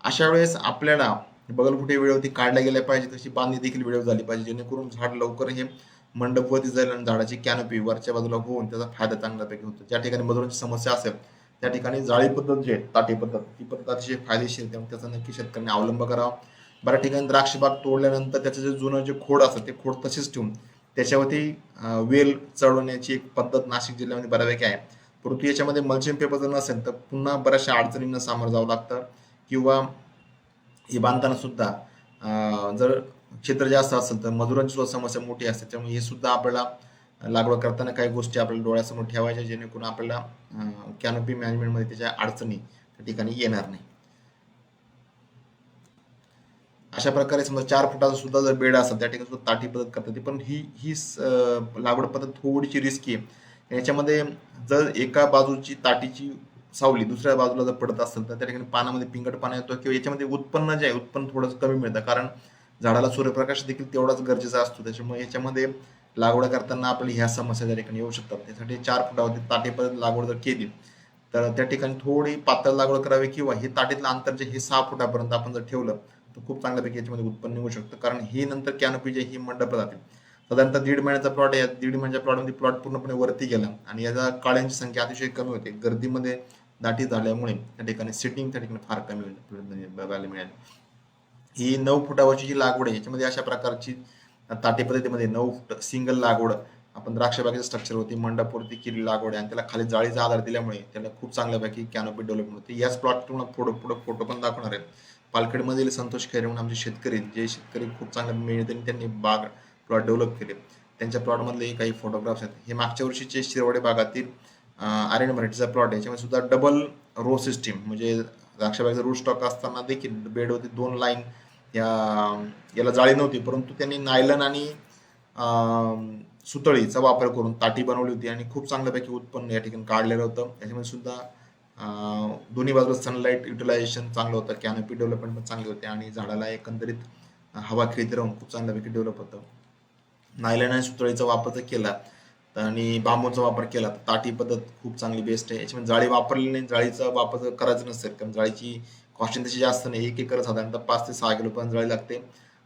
Speaker 1: अशा वेळेस आपल्याला बगलफुटी वेळेवरती काढल्या गेल्या पाहिजे, तशी बांधणी देखील वेळेवर झाली पाहिजे, जेणेकरून झाड लवकर हे मंडपवरती जाईल आणि झाडाची कॅनोपी वरच्या बाजूला होऊन त्याचा फायदा चांगल्यापैकी होतो. ज्या ठिकाणी मजुरांची समस्या असेल त्या ठिकाणी जाळी पद्धत जी आहे, ताटी पद्धत, ती पद्धत अतिशय फायदेशीर, त्यामुळे त्याचा नक्की शेतकऱ्यांनी अवलंब करावा. बऱ्याच ठिकाणी द्राक्ष बाग तोडल्यानंतर त्याचं जे जुनं जे खोड असतं ते खोड तसेच ठेवून त्याच्यावरती वेल चढवण्याची एक पद्धत नाशिक जिल्ह्यामध्ये बऱ्यापैकी आहे. परंतु याच्यामध्ये मल्चिंग पेपर जर नसेल तर पुन्हा बऱ्याचशा अडचणींना सामोरं जावं लागतं, किंवा हे बांधताना सुद्धा जर क्षेत्र जास्त असेल तर मजुरांची सुद्धा समस्या मोठी असते. त्यामुळे हे सुद्धा आपल्याला लागवड करताना काही गोष्टी आपल्याला डोळ्यासमोर ठेवायच्या, जेणेकरून आपल्याला कॅनोपी मॅनेजमेंटमध्ये त्याच्या अडचणी त्या ठिकाणी येणार नाही. अशा प्रकारे समजा 4 फुटाचा सुद्धा जर बेड असेल त्या ठिकाणी सुद्धा ताटी पद्धत करता येते, पण ही लागवड पद्धत थोडीशी रिस्की आहे. याच्यामध्ये जर एका बाजूची ताटीची सावली दुसऱ्या बाजूला जर पडत असेल तर त्या ठिकाणी पानामध्ये पिंगटपणा येतो, किंवा याच्यामध्ये उत्पन्न जे आहे उत्पन्न थोडंसं कमी मिळतं, कारण झाडाला सूर्यप्रकाश देखील तेवढाच गरजेचा असतो. त्याच्यामुळे याच्यामध्ये लागवड करताना आपल्याला ह्या समस्या त्या ठिकाणी येऊ शकतात. त्यासाठी 4 फुटावरती ताटी पद्धत लागवड जर केली तर त्या ठिकाणी थोडी पातळ लागवड करावी, किंवा हे ताटीतलं अंतर जे हे 6 फुटापर्यंत आपण जर ठेवलं तर खूप चांगल्यापैकी याच्यामध्ये उत्पन्न निघू शकतं. कारण ही नंतर कॅनोपी जे ही मंडप जाते, साधारणतः 1.5 महिन्याचा प्लॉट आहे. 1.5 महिन्याच्या प्लॉटमध्ये प्लॉट पूर्णपणे वरती गेला आणि याचा काळ्यांची संख्या अतिशय कमी होते. गर्दीमध्ये दाटी झाल्यामुळे त्या ठिकाणी सिटिंग त्या ठिकाणी फार कमी बघायला मिळाली. ही 9 फुटावरची जी लागवड आहे याच्यामध्ये अशा प्रकारची ताटे पद्धतीमध्ये 9 फूट सिंगल लागवड आपण द्राक्ष बागेच्या स्ट्रक्चरवरती मंडपवरती केली लागवड आहे, आणि त्याला खाली जाळीचा आधार दिल्यामुळे त्याला खूप चांगल्यापैकी कॅनोपी डेव्हलपमेंट होते. याच प्लॉट तुम्हाला पुढे फोटो पण दाखवणार आहेत. पालखेडमधील संतोष खैरे म्हणून आमचे शेतकरी, जे शेतकरी खूप चांगल्या मेहनतीने त्यांनी बाग प्लॉट डेव्हलप केले, त्यांच्या प्लॉटमधले काही फोटोग्राफ्स आहेत. हे मागच्या वर्षीचे शिरवाडे भागातील आर्यन व्हरायटीचा प्लॉट आहे. याच्यामध्ये सुद्धा डबल रो सिस्टीम, म्हणजे द्राक्ष बागेचा रूट स्टॉक असताना देखील बेडवरती 2 लाईन याला जाळी नव्हती, परंतु त्यांनी नायलन आणि सुतळीचा वापर करून ताटी बनवली होती, आणि खूप चांगल्यापैकी उत्पन्न या ठिकाणी काढलेलं होतं. त्याच्यामध्ये सुद्धा दोन्ही बाजूला सनलाईट युटिलायझेशन चांगलं होतं, कॅनोपी डेव्हलपमेंट पण चांगली होते, आणि झाडाला एकंदरीत हवा खेळती राहून खूप चांगल्यापैकी डेव्हलप होतं. नायलन आणि सुतळीचा वापर जर केला आणि बांबूचा वापर केला तर ताटी पद्धत खूप चांगली बेस्ट आहे. याच्यामध्ये जाळी वापरली नाही, जाळीचा वापर जर करायचा नसेल, कारण जाळीची कॉस्टिंग तशी जास्त नाही. एक एकर साधारणतः 5 ते 6 किलो पर्यंत जाळी लागते.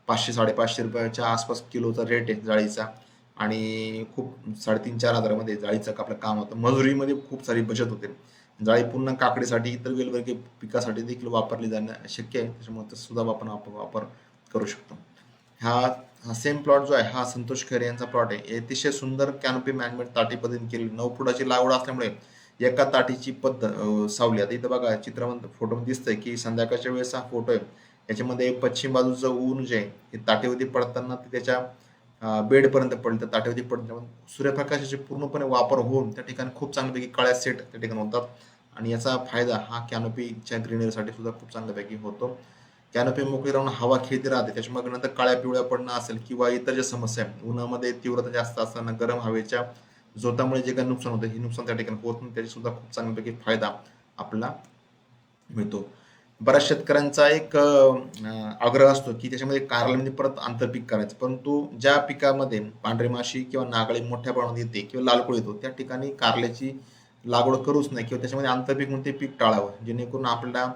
Speaker 1: 500-550 रुपयाच्या आसपास किलोचा रेट आहे जाळीचा, आणि खूप 3,500-4,000 हजारामध्ये जाळीचं आपलं काम होतं. मजुरीमध्ये खूप सारी बचत होते. जाळी पुन्हा काकडीसाठी इतर वेलवर्गीय पिकासाठी देखील वापरली जाणं शक्य आहे, त्याच्यामुळे ते सुद्धा आपण वापर करू शकतो. हा सेम प्लॉट जो आहे हा संतोष खैरे यांचा प्लॉट आहे. अतिशय सुंदर कॅनोपी मॅनेजमेंट ताटी पद्धतीने केली. 9 फुटाची लागवड असल्यामुळे एका ताटीची पद्धत सावली. आता इथं बघा चित्रामध्ये फोटोमध्ये दिसतंय की संध्याकाळच्या वेळेस हा फोटो आहे. याच्यामध्ये पश्चिम बाजूचं ऊन जे आहे हे ताटेवरती पडताना ते त्याच्या बेडपर्यंत पडलं, ताटेवरती पडलं, सूर्यप्रकाशाचे पूर्णपणे वापर होऊन त्या ठिकाणी खूप चांगल्यापैकी काळ्या सेट त्या ठिकाणी होतात, आणि याचा फायदा हा कॅनोपीच्या ग्रीनरीसाठी सुद्धा खूप चांगल्यापैकी होतो. कॅनोपी मोकळी राहून हवा खेळती राहते, त्याच्यामुळे नंतर काळ्या पिवळ्या पडणं असेल किंवा इतर ज्या समस्या आहेत, उन्हामध्ये तीव्रता जास्त असताना गरम हवेच्या झोतामुळे जे काही नुकसान होतं हे नुकसान त्या ठिकाणी होत नाही, त्याची सुद्धा खूप चांगल्यापैकी फायदा आपल्याला मिळतो. बऱ्याच शेतकऱ्यांचा एक आग्रह असतो की त्याच्यामध्ये कारल्यामध्ये परत आंतरपीक करायचं, परंतु ज्या पिकामध्ये पांढरी माशी किंवा नागाळी मोठ्या प्रमाणात येते किंवा लालकोळ येतो त्या ठिकाणी कारल्याची लागवड करूच नाही, किंवा त्याच्यामध्ये आंतरपीक म्हणून ते पीक टाळावं, जेणेकरून आपल्याला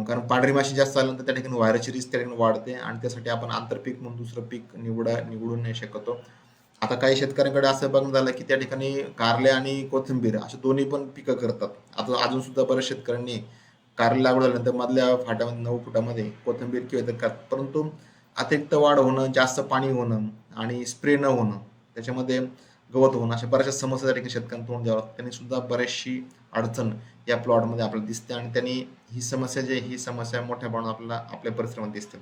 Speaker 1: कारण पांढरी माशी जास्त आल्यानंतर त्या ठिकाणी व्हायरसची रिस्क त्या ठिकाणी वाढते, आणि त्यासाठी आपण आंतरपीक म्हणून दुसरं पीक निवडून नाही शकतो. आता काही शेतकऱ्यांकडे असं बघणं झालं की त्या ठिकाणी कारले आणि कोथिंबीर अशी दोन्ही पण पिकं करतात. आता अजून सुद्धा बऱ्याच शेतकऱ्यांनी कारले लागवड झाल्यानंतर मधल्या फाट्यामध्ये 9 फुटामध्ये कोथिंबीर किंवा इतर करतात, परंतु अतिरिक्त वाढ होणं, जास्त पाणी होणं आणि स्प्रे न होणं, त्याच्यामध्ये गवत होणं, अशा बऱ्याचशा समस्या त्या ठिकाणी शेतकऱ्यांना तोंड द्यावं लागतं. त्यांनी सुद्धा बरीचशी अडचण या प्लॉटमध्ये आपल्याला दिसते, आणि त्यांनी ही समस्या मोठ्या प्रमाणात आपल्याला आपल्या परिसरामध्ये दिसते.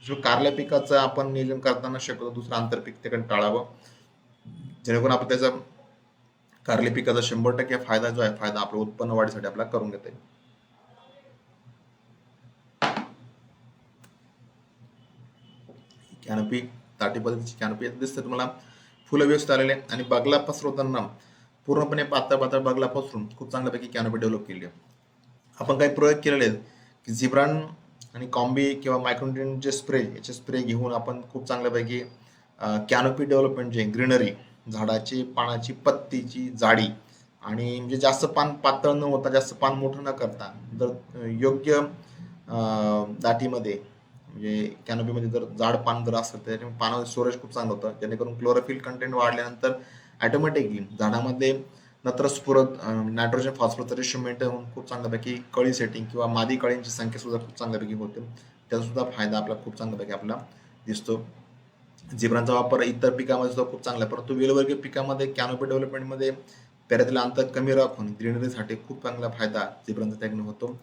Speaker 1: जो कारल्या पिकाचं आपण नियोजन करताना शक्यतो दुसरं आंतरपीक त्याकडे टाळावं, जेणेकरून आपण त्याचा कारली पिकाचा 100% फायदा जो आहे फायदा आपल्या उत्पन्न वाढीसाठी आपल्याला करून घेता येईल. कॅनोपी ताटी पद्धतीची कॅनोपी दिसते तुम्हाला, फुलं व्यवस्थित आलेले, आणि बगला पसरवताना पूर्णपणे पातळ बगला पसरून खूप चांगल्यापैकी कॅनोपी डेव्हलप केली आहे. आपण काही प्रयोग केलेले आहेत की झिब्रान आणि कॉम्बी किंवा मायक्रोन्यूट्रिएंटचे याचे स्प्रे घेऊन आपण खूप चांगल्यापैकी कॅनोपी डेव्हलपमेंट जे ग्रीनरी, झाडाची पानाची पत्तीची जाडी आणि म्हणजे जास्त पान पातळ न होता जास्त पान मोठं न करता जर योग्य दाटीमध्ये म्हणजे कॅनोपीमध्ये जर जाड पान जर असेल तर त्याच्यामुळे पानामध्ये स्टोरेज खूप चांगलं होतं, जेणेकरून क्लोरोफिल कंटेंट वाढल्यानंतर ऑटोमॅटिकली झाडामध्ये नत्र स्फुरत नायट्रोजन फॉस्फरसचं रेशो मेंटेन होऊन खूप चांगल्यापैकी कळी सेटिंग किंवा मादी कळींची संख्या सुद्धा खूप चांगल्यापैकी होते. त्याचा सुद्धा फायदा आपला खूप चांगल्यापैकी आपला दिसतो. झिब्रांचा वापर इतर पिकामध्ये सुद्धा खूप चांगला आहे, परंतु वेलवर्गीय पिकामध्ये कॅनोपी डेव्हलपमेंटमध्ये पेऱ्यातील अंतर कमी राखून ग्रीनरीसाठी खूप चांगला फायदा झिब्रांचा त्याने होतो.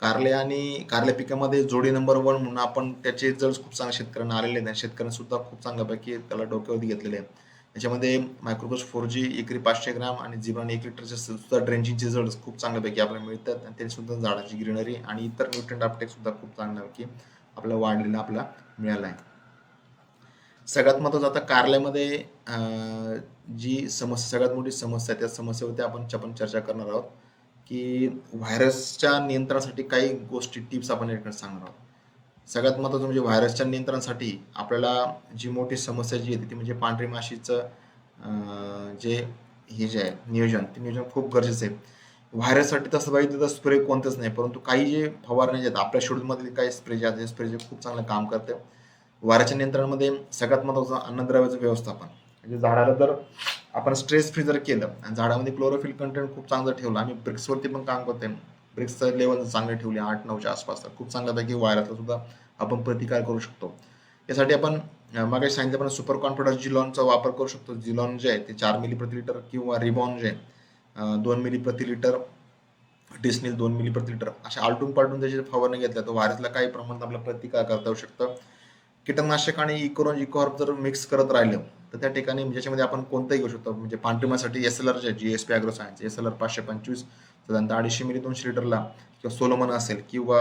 Speaker 1: कारले आणि कारले पिकामध्ये जोडी नंबर 1 म्हणून आपण त्याचे रिझल्ट खूप चांगले शेतकऱ्यांना आलेले आहेत. शेतकऱ्यांनी सुद्धा खूप चांगल्यापैकी त्याला डोक्यावरती घेतलेले आहे. त्याच्यामध्ये मायक्रोबस 4G एकरी 500 ग्राम आणि झिब्रान 1 लिटरचे सुद्धा ड्रेंचिंगचे रिझल्ट खूप चांगल्यापैकी आपल्याला मिळतात आणि ते सुद्धा झाडाची ग्रीनरी आणि इतर न्यूट्रिएंट अपटेक सुद्धा खूप चांगल्यापैकी आपल्याला वाढलेला आपला मिळाला आहे. सगळ्यात महत्त्वाचं आता कारल्यामध्ये जी समस्या सगळ्यात मोठी समस्या आहे त्या समस्येवरती आपण चर्चा करणार आहोत की व्हायरसच्या नियंत्रणासाठी काही गोष्टी टिप्स आपण या ठिकाणी सांगणार आहोत. सगळ्यात महत्त्वाचं म्हणजे व्हायरसच्या नियंत्रणासाठी आपल्याला जी मोठी समस्या जी येते ती म्हणजे पांढरी माशीचं जे हे जे आहे नियोजन ते नियोजन खूप गरजेचं आहे. व्हायरससाठी तसं बघितलं तर स्प्रे कोणतंच नाही, परंतु काही जे फवारणी आहेत आपल्या शेड्यूलमधले काही स्प्रे जे आहेत स्प्रे जे खूप चांगलं काम करते. वाऱ्याच्या नियंत्रणामध्ये सगळ्यात महत्त्वाचं अन्नद्रव्याचं व्यवस्थापन, म्हणजे झाडाला जर आपण स्ट्रेस फ्री जर केलं आणि झाडामध्ये क्लोरोफिल कंटेंट खूप चांगलं ठेवलं, आम्ही ब्रिक्सवरती पण काम करतोय, ब्रिक्सचं लेवल चांगले ठेवले 8-9च्या आसपास, तर खूप चांगल्यापैकी व्हायरसला सुद्धा आपण प्रतिकार करू शकतो. यासाठी आपण मागे सांगितलं पण सुपर कॉन्फिडन्स जिलॉनचा वापर करू शकतो. जिलॉन जे आहे ते 4 मिली प्रति लिटर किंवा रिबॉन जे आहे 2 मिली प्रति लिटर, डिस्निल 2 मिली प्रति लिटर अशा आलटून पालटून त्याची फवारणी घेतल्या तर व्हायरसला काही प्रमाणात आपला प्रतिकार करता येऊ शकतं. कीटकनाशक आणि इकोरॉन इकोहॉर्ब जर मिक्स करत राहिलं तर त्या ठिकाणी ज्याच्यामध्ये आपण कोणतंही घेऊ शकतो. म्हणजे पांढरीमासाठी SLR जे GSP ॲग्रो सायन्स SLR 525 साधारणतः 250 मिली 200 लिटरला, किंवा सोलोमन असेल किंवा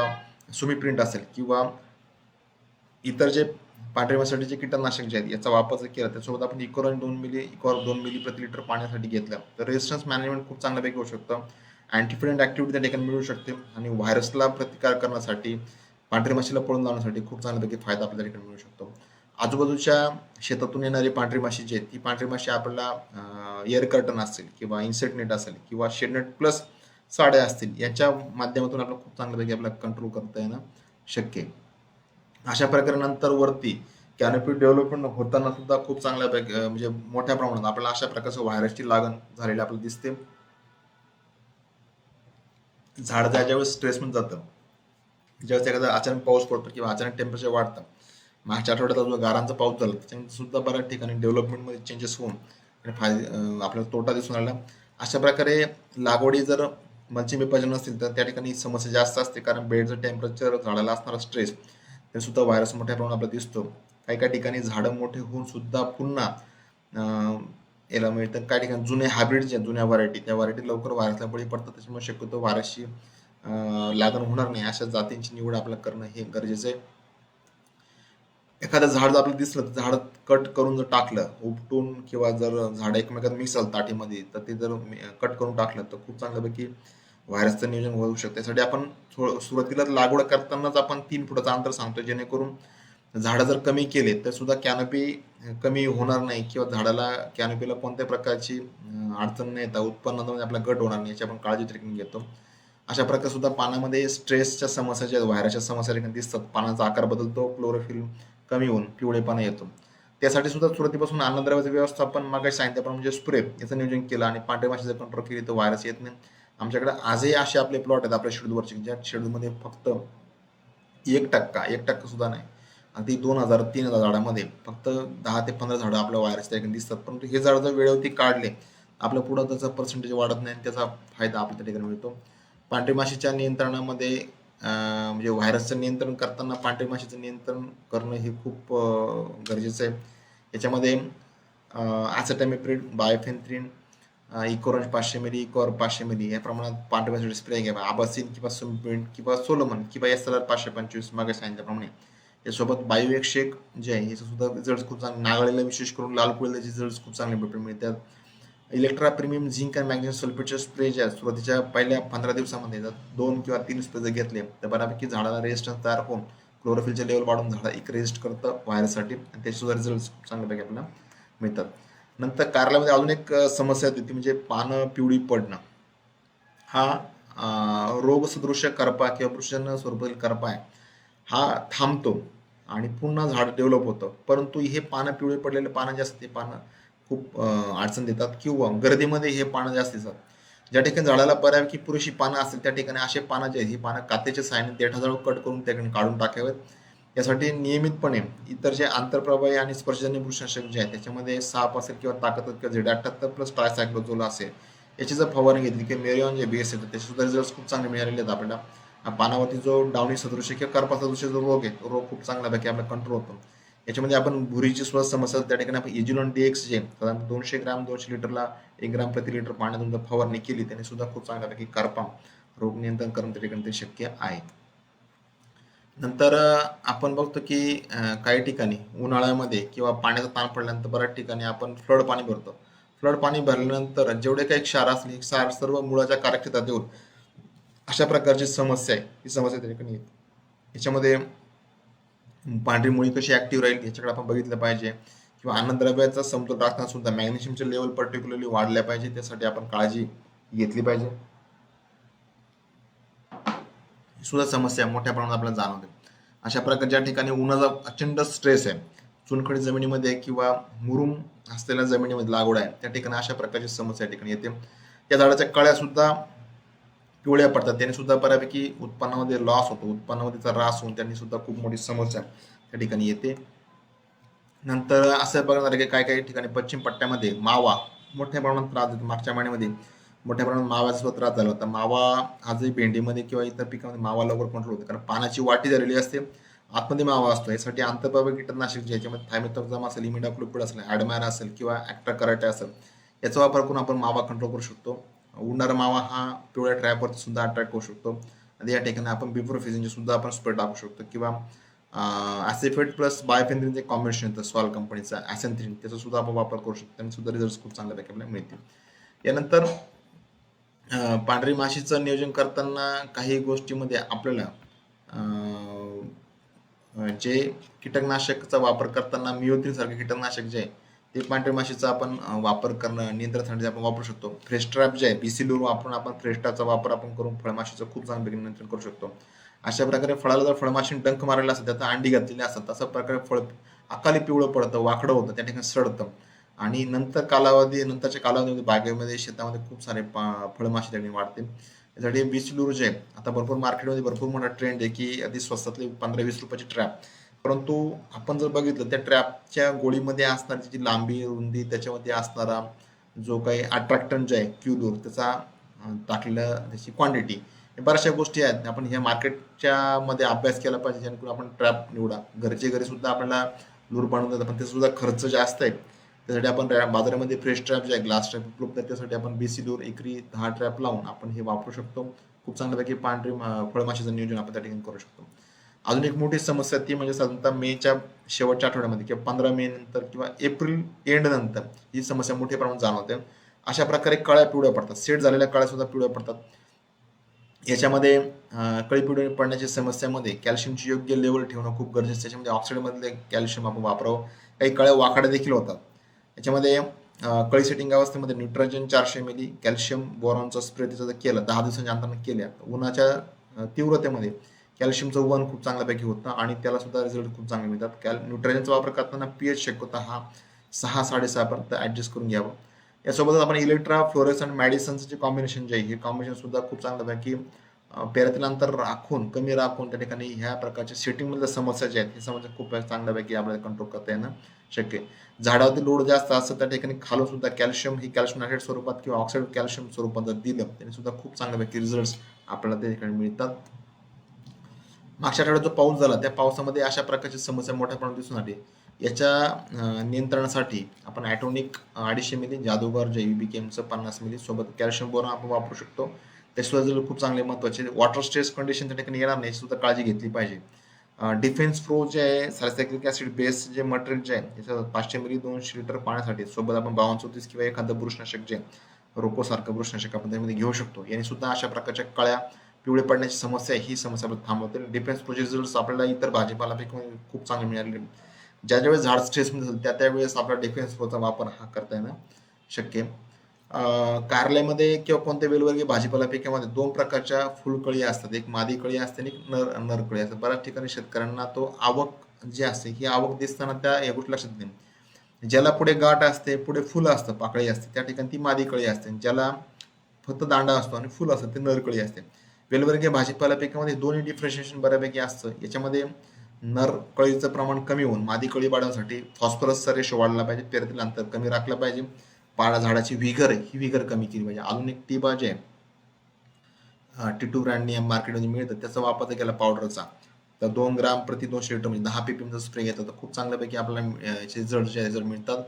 Speaker 1: सुमी प्रिंट असेल किंवा इतर जे पांढरीमासाठी जे कीटकनाशक जे आहेत याचा वापर जर केला त्यासोबत आपण इकोरॉन 2 मिली इकोहॉर्ब 2 मिली प्रति लिटर पाण्यासाठी घेतलं तर रेजिस्टन्स मॅनेजमेंट खूप चांगल्यापैकी होऊ शकतं. अँटीफिडंट ऍक्टिव्हिटी त्या ठिकाणी मिळू शकते आणि व्हायरसला प्रतिकार करण्यासाठी पांढरी माशीला पळून लावण्यासाठी खूप चांगल्यापैकी फायदा आपल्या ठिकाणी मिळू शकतो. आजूबाजूच्या शेतातून येणारी पांढरी माशी जी आहे ती पांढरी माशी आपल्याला एअर कर्टन असेल किंवा इन्सेक्ट नेट असेल किंवा शेडनेट प्लस साड्या असतील याच्या माध्यमातून आपल्याला खूप चांगल्यापैकी आपल्याला कंट्रोल करता येणं शक्य आहे. अशा प्रकारे नंतर वरती कॅनोपी डेव्हलपमेंट होताना सुद्धा खूप चांगल्यापैकी म्हणजे मोठ्या प्रमाणात आपल्याला अशा प्रकारचं व्हायरसची लागण झालेली आपल्याला दिसते. झाड ज्यावेळेस स्ट्रेसमध्ये जातं, ज्यावेळेस एखादा अचानक पाऊस पडतो किंवा अचानक टेम्परेचर वाढतं, मागच्या आठवड्यात जो गारांचा पाऊस झाला त्याच्यामध्ये सुद्धा बऱ्याच ठिकाणी डेव्हलपमेंटमध्ये चेंजेस होऊन आणि आपल्याला तोटा दिसून आला. अशा प्रकारे लागवडी जर मल्चिंग विभाजन असतील तर त्या ठिकाणी समस्या जास्त असते, कारण बेडचं टेम्परेचर, झाडाला असणारा स्ट्रेस ते सुद्धा व्हायरस मोठ्या प्रमाणात आपल्याला दिसतो. काही काही ठिकाणी झाडं मोठे होऊन सुद्धा पुन्हा याला मिळतं. काही ठिकाणी जुने हायब्रिड जे जुन्या व्हरायटी त्या व्हरायटी लवकर व्हायरसला बळी पडतात, त्याच्यामुळे शक्यतो व्हायरसची लागण होणार नाही अशा जातींची निवड आपल्याला करणं हे गरजेचं आहे. एखादं झाड जर आपल्याला दिसलं तर झाड कट करून जर टाकलं उपटून, किंवा जर झाड एकमेकात मिक्स झालं ताटीमध्ये तर ते जर कट करून टाकलं तर खूप चांगल्यापैकी व्हायरसचं नियोजन होऊ शकतं. त्यासाठी आपण सुरुवातीला लागवड करतानाच आपण 3 फुटाचं अंतर सांगतो, जेणेकरून झाडं जर कमी केले तर सुद्धा कॅनोपी कमी होणार नाही किंवा झाडाला कॅनोपीला कोणत्या प्रकारची अडचण नाही येतात, उत्पन्नामध्ये आपला घट होणार नाही याची आपण काळजी देखील घेतो. अशा प्रकारे सुद्धा पानामध्ये स्ट्रेसच्या समस्या ज्या व्हायरसच्या समस्या देखील दिसतात, पानाचा आकार बदलतो, क्लोरोफिल कमी होऊन पिवळेपणा येतो. त्यासाठी सुद्धा सुरुवातीपासून अन्नद्रव्याचं व्यवस्थापन मागे सांगितलं पण म्हणजे स्प्रे याचं नियोजन केलं आणि पांढऱ्या माशीचं कंट्रोल केली तर व्हायरस येत नाही. आमच्याकडे आजही असे आपले प्लॉट आहेत आपल्या शेड्यूलवरचे, ज्या शेड्यूलमध्ये फक्त 1% सुद्धा नाही, अगदी 2000-3000 झाडामध्ये फक्त 10 ते 15 झाडं आपल्या व्हायरस त्या ठिकाणी दिसतात. परंतु हे झाड जर वेळेवरती काढले आपलं पुढं त्याचा पर्सेंटेज वाढत नाही आणि त्याचा फायदा आपल्या त्या ठिकाणी मिळतो. पांढरी माशीच्या नियंत्रणामध्ये म्हणजे व्हायरसचं नियंत्रण करताना पांढरी माशीचं नियंत्रण करणं हे खूप गरजेचं आहे. याच्यामध्ये ॲसेटॅमिप्रिड, बायोफेन्थ्रिन, इकोरंज 500 मिली, इकोर 500 मिली या प्रमाणात पांढरी माशीसाठी स्प्रे घ्यावा. आबासिन किंवा सुमिप्रिंट किंवा सोलोमन किंवा SLR 525 मागे सांगितल्याप्रमाणे. यासोबत बायो एक्सशेक जे आहे याचं सुद्धा रिझल्ट खूप चांगले, नागाळीला विशेष करून लाल कुळीचे रिझल्ट खूप चांगले मिळतात. इलेक्ट्रा प्रीमियम झिंक आणि मॅग्नेशियम सल्फेटचे स्प्रे जे आहेत सुरुवातीच्या पहिल्या 15 दिवसामध्ये जर 2 किंवा 3 स्प्रे जर घेतले तर बऱ्यापैकी झाडाला रेजिस्टन्स तयार होऊन क्लोरोफिलचे लेवल वाढून झाडा एक रेजिस्ट करतं व्हायरससाठी आणि त्याचे सुद्धा रिझल्ट चांगल्यापैकी आपल्याला मिळतात. नंतर कारल्यामध्ये अजून एक समस्या येते ती म्हणजे पानं पिवळी पडणं. हा रोगसदृश करपा किंवा बुरशीजन्य स्वरूपातील करपा आहे. हा थांबतो आणि पुन्हा झाड डेव्हलप होतं. परंतु हे पानं पिवळे पडलेले पानं जे असतात ते पानं खूप अडचण देतात किंवा गर्दीमध्ये हे पानं जास्त दिसतात. ज्या ठिकाणी झाडाला बऱ्यापैकी पुरेशी पानं असतील त्या ठिकाणी असे पानं जे आहेत ही पानं कात्याच्या सहाय्याने देठाजवळ कट करून त्या ठिकाणी काढून टाकावेत. यासाठी नियमितपणे इतर जे आंतरप्रवाही आणि स्पर्शजन्य बुरशीनाशक जे आहे त्याच्यामध्ये साप असेल किंवा ताकद किंवा झेड78 प्लस ट्रायसायक्लोझोल असेल याची जर फवारणी घेतली किंवा मेरिऑन जे बेस येतं त्याचे सुद्धा रिझल्ट खूप चांगले मिळालेले आहेत आपल्याला. पानावरती जो डावणी सदृश किंवा करपा सदृश जो रोग आहे तो रोग खूप चांगल्यापैकी आपला कंट्रोल होतो. याच्यामध्ये आपण भुरीची सुद्धा समस्या त्या ठिकाणी आपण इज्युलॉन DX जे साधारण 200 ग्रॅम 200 लिटरला 1 ग्रॅम प्रति लिटर पाण्यातून जर फवारणी केली त्याने सुद्धा खूप चांगल्यापैकी करपा रोग नियंत्रण करणं त्या ठिकाणी ते शक्य आहे. नंतर आपण बघतो की काही ठिकाणी उन्हाळ्यामध्ये किंवा पाण्याचा ताण पडल्यानंतर बऱ्याच ठिकाणी आपण फ्लड पाणी भरतो. फ्लड पाणी भरल्यानंतर जेवढे काही क्षार असले क्षार सर्व मुळाच्या कार्यक्षेत्रात येऊन अशा प्रकारची समस्या आहे ही समस्या त्या ठिकाणी येते. याच्यामध्ये पांढरी मुळी कशी ऍक्टिव्ह राहील याच्याकडे आपण बघितलं पाहिजे किंवा अन्नद्रव्याचा समतोल राखताना सुद्धा मॅग्नेशियमचे लेवल पर्टिक्युलरली वाढल्या पाहिजे त्यासाठी आपण काळजी घेतली पाहिजे. ही सुद्धा समस्या मोठ्या प्रमाणात आपल्याला जाणवते. अशा प्रकारे ज्या ठिकाणी उन्हाचा प्रचंड स्ट्रेस आहे चुनखडी जमिनीमध्ये किंवा मुरुम असलेल्या जमिनीमध्ये लागवड आहे त्या ठिकाणी अशा प्रकारची समस्या या ठिकाणी येते. त्या झाडाच्या कळ्या सुद्धा पिवळ्या पडतात त्याने सुद्धा बऱ्यापैकी उत्पन्नामध्ये लॉस होतो उत्पन्नामध्ये ऱ्हास होऊन त्यांनी सुद्धा खूप मोठी समस्या त्या ठिकाणी येते. नंतर असं बघणार की काही काही ठिकाणी पश्चिम पट्ट्यामध्ये मावा मोठ्या प्रमाणात त्रास देतो. मागच्या महिन्यामध्ये मोठ्या प्रमाणात मावाचा सुद्धा त्रास झाला होता. मावा आजही भेंडीमध्ये किंवा इतर पिकामध्ये मावा लवकर कंट्रोल होते कारण पानाची वाटी झालेली असते आतमध्ये मावा असतो. यासाठी आंतरप्रवाही कीटकनाशक जे याच्यामध्ये थायमेथॉक्झाम असेल इमिडाक्लोप्रिड असेल ॲडमायर असेल किंवा ॲक्ट्रा कराटे असेल याचा वापर करून आपण मावा कंट्रोल करू शकतो. उडणारा मावा हा पिवळ्या ट्रॅपवरती सुद्धा अट्रॅक्ट करू शकतो आणि या ठिकाणी आपण बिफ्लोफिझिनचे सुद्धा आपण स्प्रे टाकू शकतो किंवा ॲसिफेट प्लस बायोफेन्थ्रिनचे कॉम्बिनेशन येतं सॉल कंपनीचा ॲसेंथ्रिन त्याचा सुद्धा आपण वापर करू शकतो त्यांनी सुद्धा रिझल्ट खूप चांगल्यापैकी आपल्याला मिळतील. यानंतर पांढरी माशीचं नियोजन करताना काही गोष्टीमध्ये आपल्याला जे कीटकनाशकचा वापर करताना मिओथ्रिन सारखे कीटकनाशक जे आहे ते पांढऱ्या माशीचा आपण वापर करणं नियंत्रणासाठी आपण वापरू शकतो. फ्रेस्ट्रॅप जे आहे BC-लूर वापरून आपण फ्रेस्ट्रॅपचा वापर आपण करून फळमाशीचं खूप चांगलं नियंत्रण करू शकतो. अशा प्रकारे फळाला जर फळमाशीने डंख मारलेला असतं त्यात अंडी घातलेली असतात तशा प्रकारे फळ अकाली पिवळं पडतं वाकडं होतं त्या ठिकाणी सडतं आणि नंतरच्या कालावधीमध्ये बागेमध्ये शेतामध्ये खूप सारे फळमाशी त्या ठिकाणी वाढते. त्यासाठी BC-लूर जे आहे आता भरपूर मार्केटमध्ये भरपूर मोठा ट्रेंड आहे की अगदी स्वस्तातली 15-20 रुपयाची ट्रॅप. परंतु आपण जर बघितलं त्या ट्रॅपच्या गोळीमध्ये असणारी जी लांबी रुंदी त्याच्यामध्ये असणारा जो काही अट्रॅक्टन जे आहे क्यूलूर त्याचा टाकलेला त्याची क्वांटिटी बऱ्याचशा गोष्टी आहेत आपण ह्या मार्केटच्या मध्ये अभ्यास केला पाहिजे जेणेकरून आपण ट्रॅप निवडा. घरचे घरी सुद्धा आपल्याला लूर बनवून देतात पण ते सुद्धा खर्च जास्त आहे. त्यासाठी आपण बाजारामध्ये फ्रेश ट्रॅप जे आहे ग्लास ट्रॅप उपलब्ध आहे त्यासाठी आपण BC-लूर एकरी 10 ट्रॅप लावून आपण हे वापरू शकतो. खूप चांगल्यापैकी पांढरी फळमाशीचं नियोजन आपण त्या ठिकाणी करू शकतो. अजून एक मोठी समस्या ती म्हणजे साधारणतः मेच्या शेवटच्या आठवड्यामध्ये किंवा 15 मे नंतर किंवा एप्रिल एंड नंतर ही समस्या मोठ्या प्रमाणात जाणवते. अशा प्रकारे कळ्या पिवळ्या पडतात सेट झालेल्या कळ्या सुद्धा पिवळ्या पडतात. याच्यामध्ये कळी पिवळी पडण्याच्या समस्यामध्ये कॅल्शियमची योग्य लेवल ठेवणं खूप गरजेचं आहे. त्याच्यामध्ये ऑक्सिडमधले कॅल्शियम आपण वापरावं. काही कळ्या वाकड्या देखील होतात. याच्यामध्ये कळी सेटिंग अवस्थेमध्ये नायट्रोजन 400 मिली कॅल्शियम बोरॉनचा स्प्रे त्याचा जर केला 10 दिवसांच्या अंतराने केल्या उन्हाच्या तीव्रतेमध्ये कॅल्शियमचं वहन खूप चांगल्यापैकी होतं आणि त्याला सुद्धा रिझल्ट खूप चांगले मिळतात. न्यूट्रोजनचा वापर करताना pH शक्यता हा 6-6.5 पर्यंत ऍडजस्ट करून घ्यावा. यासोबतच आपण इलेक्ट्रा फ्लोरेसन मेडिसिनचं जे कॉम्बिनेशन जे आहे हे कॉम्बिनेशन सुद्धा खूप चांगल्यापैकी पेरातील अंतर राखून कमी राखून त्या ठिकाणी ह्या प्रकारच्या सेटिंगमधल्या समस्या ज्या आहेत ही समस्या खूप चांगल्यापैकी आपल्याला कंट्रोल करता येणं शक्य आहे. झाडावरती लोड जास्त असतं त्या ठिकाणी खालून सुद्धा कॅल्शियम ही कॅल्शियम नायट्रेट स्वरूपात किंवा ऑक्साईड कॅल्शियम स्वरूपात जर दिलं त्याने सुद्धा खूप चांगल्यापैकी रिझल्ट आपल्याला त्या ठिकाणी मिळतात. मागच्या आठवड्यात जो पाऊस झाला त्या पावसामध्ये अशा प्रकारची समस्या मोठ्या प्रमाणात दिसून आली. याच्या नियंत्रणासाठी आपण ॲटोनिक 250 मिली जादूगर जे UBKMचं 50 मिली सोबत कॅल्शियम बोरॉन आपण वापरू शकतो. ते सुद्धा खूप चांगले महत्त्वाचे. वॉटर स्ट्रेस कंडिशन त्या ठिकाणी येणार नाही सुद्धा काळजी घेतली पाहिजे. डिफेन्स प्रो जे आहे सॅलिसायक्लिक ऍसिड बेस जे मटेरियल जे आहे त्याचं 500 मिली 200 लिटर पाण्यासाठी सोबत आपण 52-34 किंवा एखादं बुरशीनाशक जे रोकोसारखं बुरशीनाशक आपण त्यामध्ये घेऊ शकतो. याने सुद्धा अशा प्रकारच्या कळ्या पिवळे पडण्याची समस्या ही समस्या थांबवते. डिफेन्स प्रोचे रिझल्ट आपल्याला इतर भाजीपालापैकी खूप चांगले मिळाले. ज्या ज्यावेळेस झाड स्ट्रेसमध्ये असेल त्यावेळेस आपला डिफेन्स फ्लोचा वापर हा करता येणं शक्य आहे. कारल्यामध्ये किंवा कोणत्या वेलवर्गीय भाजीपाला पिकामध्ये दोन प्रकारच्या फुलकळी असतात, एक मादी कळी असते आणि एक नरकळी असते. बऱ्याच ठिकाणी शेतकऱ्यांना तो आवक जी असते ही आवक दिसताना त्या या गोष्टी लक्षात नाही. ज्याला पुढे गाठ असते, पुढे फुलं असतं, पाकळी असते, त्या ठिकाणी ती मादी कळी असते. ज्याला फक्त दांडा असतो आणि फुल असतं ते नरकळी असते. वेलवर्गीय भाजीपाला पिकामध्ये दोन्ही डिफरन्शिएशन बऱ्यापैकी असतं. याच्यामध्ये नर कळीचं प्रमाण कमी होऊन मादी कळी वाढवण्यासाठी फॉस्फरसचा रेशो वाढला पाहिजे, पेरतील अंतर कमी राखलं पाहिजे, पाळा झाडाची विगर आहे ही विगर कमी केली पाहिजे. अजून एक टिबा जे आहे टिटू ब्रँडने मार्केटमध्ये मिळतं त्याचा वापर केला पावडरचा, तर 2 ग्राम प्रति 200 लिटर म्हणजे 10 ppm स्प्रे घेतात तर खूप चांगल्यापैकी आपल्याला रिझल्ट मिळतात.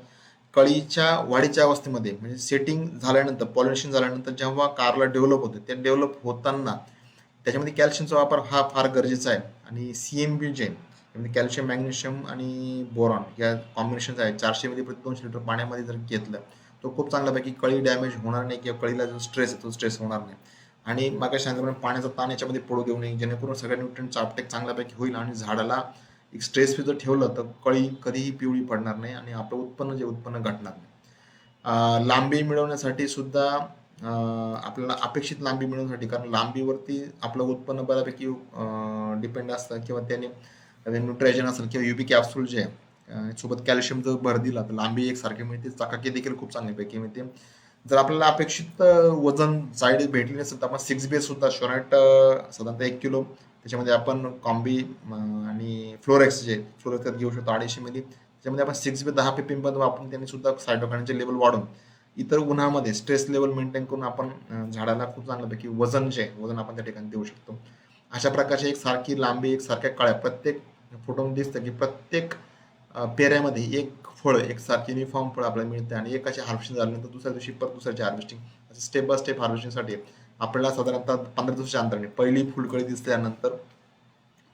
Speaker 1: कळीच्या वाढीच्या अवस्थेमध्ये म्हणजे सेटिंग झाल्यानंतर, पॉलिनेशन झाल्यानंतर जेव्हा कारला डेव्हलप होते, ते डेव्हलप होताना त्याच्यामध्ये कॅल्शियमचा वापर हा फार गरजेचा आहे. आणि CMB जे म्हणजे कॅल्शियम, मॅग्नेशियम आणि बोरॉन या कॉम्बिनेशन आहे 400 मिली प्रति 200 लिटर पाण्यामध्ये जर घेतलं तो खूप चांगल्यापैकी कळी डॅमेज होणार नाही किंवा कळीला जो स्ट्रेस आहे तो स्ट्रेस होणार नाही. आणि मागे सांगितल्याप्रमाणे पाण्याचा ताण याच्यामध्ये पडू देऊ नये, जेणेकरून सगळ्या न्यूट्रिएंटचा अपटेक चांगल्यापैकी होईल आणि झाडाला एक स्ट्रेस फ्री जर ठेवलं तर कळी कधीही पिवळी पडणार नाही आणि आपलं उत्पन्न घटणार नाही. लांबी मिळवण्यासाठी सुद्धा आपल्याला अपेक्षित लांबी मिळवण्यासाठी, कारण लांबीवरती आपलं उत्पन्न बऱ्यापैकी डिपेंड असतं किंवा त्याने न्यूट्रायजन असेल किंवा युबी कॅप्सूल जे आहे सोबत कॅल्शियम जर भर दिला तर लांबी एकसारखी मिळते, चकाकी देखील खूप चांगल्यापैकी मिळते. जर आपल्याला अपेक्षित वजन जाडी भेटली नसेल तर आपण 6 बेस सुद्धा शोराईट साधारणतः 1 किलो, त्याच्यामध्ये आपण कॉम्बी आणि फ्लोरेक्स जे फ्लोरेक्स घेऊ शकतो 250 मिली, त्याच्यामध्ये आपण 6 बे 10 ppm पर्यंत वापरून त्यांनी सुद्धा सायटोकाइनचे लेवल वाढून इतर उन्हामध्ये स्ट्रेस लेवल मेंटेन करून आपण झाडाला खूप चांगल्यापैकी वजन आपण त्या ठिकाणी देऊ शकतो. अशा प्रकारची एक सारखी लांबी, एक सारख्या कळ्या प्रत्येक फोटोमध्ये दिसतं की प्रत्येक पेऱ्यामध्ये एक फळ, एक सारखी युनिफॉर्म फळ आपल्याला मिळते आणि एकाची हार्वेस्टिंग झाल्यानंतर दुसऱ्या दिवशी परत दुसऱ्याची हार्वेस्टिंग, असं स्टेप बाय स्टेप हार्वेस्टिंगसाठी आपल्याला साधारणतः 15 दिवसाच्या अंतराने पहिली फुलकळी दिसल्यानंतर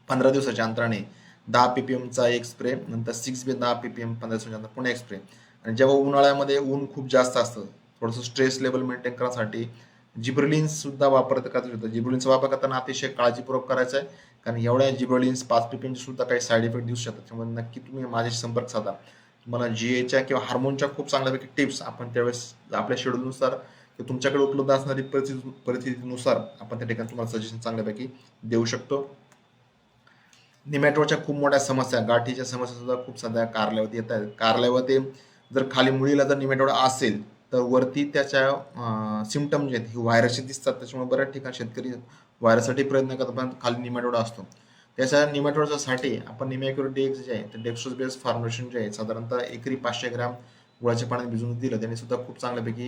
Speaker 1: 15 दिवसाच्या अंतराने 10 ppmचा एक स्प्रे, नंतर 6 बे 10 ppm 15 दिवसाच्या अंतर पुन्हा एक स्प्रे. आणि जेव्हा उन्हाळ्यामध्ये ऊन खूप जास्त असतं, थोडंसं स्ट्रेस लेवल मेंटेन करण्यासाठी जिब्रेलिन्स सुद्धा वापर करता येतो. जिब्रेलिन्सचा वापर करताना अतिशय काळजीपूर्वक करायचा आहे, कारण एवढ्या जिब्रेलिन्स 5 ppm सुद्धा काही साईड इफेक्ट दिसू शकतात. त्यामुळे नक्की तुम्ही माझ्याशी संपर्क साधा. तुम्हाला GAच्या किंवा हार्मोनच्या खूप चांगल्यापैकी टिप्स आपण त्यावेळेस आपल्या शेड्यूलनुसार किंवा तुमच्याकडे उपलब्ध असणारी परिस्थितीनुसार आपण त्या ठिकाणी तुम्हाला सजेशन चांगल्यापैकी देऊ शकतो. निमॅटोडच्या खूप मोठ्या समस्या, गाठीच्या समस्या सुद्धा खूप सध्या कारल्यावरती येत आहेत. कारल्यावरती जर खाली मुळीला जर निमॅटोड असेल तर वरती त्याच्या सिमटम जे आहेत हे व्हायरसचे दिसतात. त्याच्यामुळे बऱ्याच ठिकाणी शेतकरी व्हायरससाठी प्रयत्न करतात पण खाली निमॅटोड असतो. त्याच्या निमॅटोडसाठी आपण निमॅक्युरेट जे आहे ते डेक्स्ट्रोज बेस्ड फॉर्म्युलेशन जे आहे साधारणतः एकरी 500 ग्रॅम गुळाच्या पाण्यात भिजवून दिलं त्याने सुद्धा खूप चांगल्यापैकी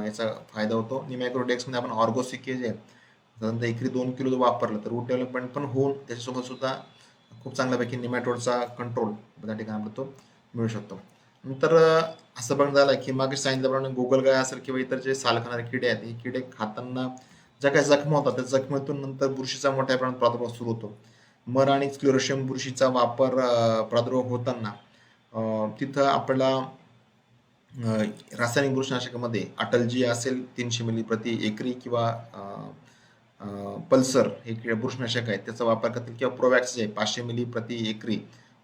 Speaker 1: याचा फायदा होतो. निमॅक्युरेडेक्समध्ये आपण ऑर्गोसिके जे आहे साधारणतः एकरी 2 किलो वापरलं तर रूट डेव्हलपमेंट पण होऊन त्याच्यासोबत सुद्धा खूप चांगल्यापैकी निमॅटोडचा कंट्रोल त्या ठिकाणी आपला तो मिळू शकतो. नंतर असं पण झालं की मागे सांगितल्याप्रमाणे गोगलगाय असेल किंवा इतर जे साल खाणारे किडे आहेत, हे किडे खाताना ज्या काही जखमा होतात त्या जखमेतून नंतर बुरशीचा मोठ्या प्रमाणात प्रादुर्भाव सुरू होतो. मर आणि स्क्लेरोशियम बुरशीचा वापर प्रादुर्भाव होताना तिथं आपल्याला रासायनिक बुरशीनाशकामध्ये अटलजी असेल 300 मिली प्रति एकरी किंवा पल्सर हे बुरशीनाशक आहे त्याचा वापर करतील किंवा प्रोवॅक्स आहे 500 मिली प्रति एकरी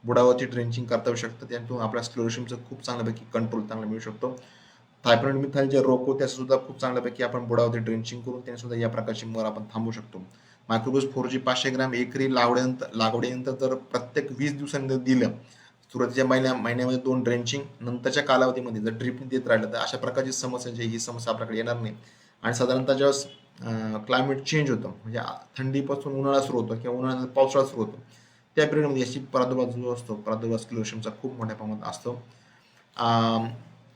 Speaker 1: बुडावरती ड्रेंचिंग करता येऊ शकतं. त्यातून आपल्या स्क्लेरोशियमचं खूप चांगल्यापैकी कंट्रोल चांगला मिळू शकतो. थायप्रॉइड मिथाइल जे रोको त्याचं सुद्धा खूप चांगल्यापैकी आपण बुडावरती ड्रेंचिंग करून त्याने सुद्धा या प्रकारची मर आपण थांबवू शकतो. मायक्रोबोज 4G 500 ग्रॅम एकरी लागवडीनंतर जर प्रत्येक 20 दिवसांनी दिलं, सुरुवातीच्या महिन्यामध्ये 2 ड्रेंचिंग, नंतरच्या कालावधीमध्ये जर ड्रिप देत राहिलं तर अशा प्रकारची समस्या ही समस्या आपल्याकडे येणार नाही. आणि साधारणतः जेव्हा क्लायमेट चेंज होतं म्हणजे थंडीपासून उन्हाळा सुरू होतो किंवा उन्हाळ्यात पावसाळा सुरू होतो त्या पिरियडमध्ये याची प्रादुर्भाव जो असतो प्रादुर्भाव स्क्लेरोशियमचा खूप मोठ्या प्रमाणात असतो.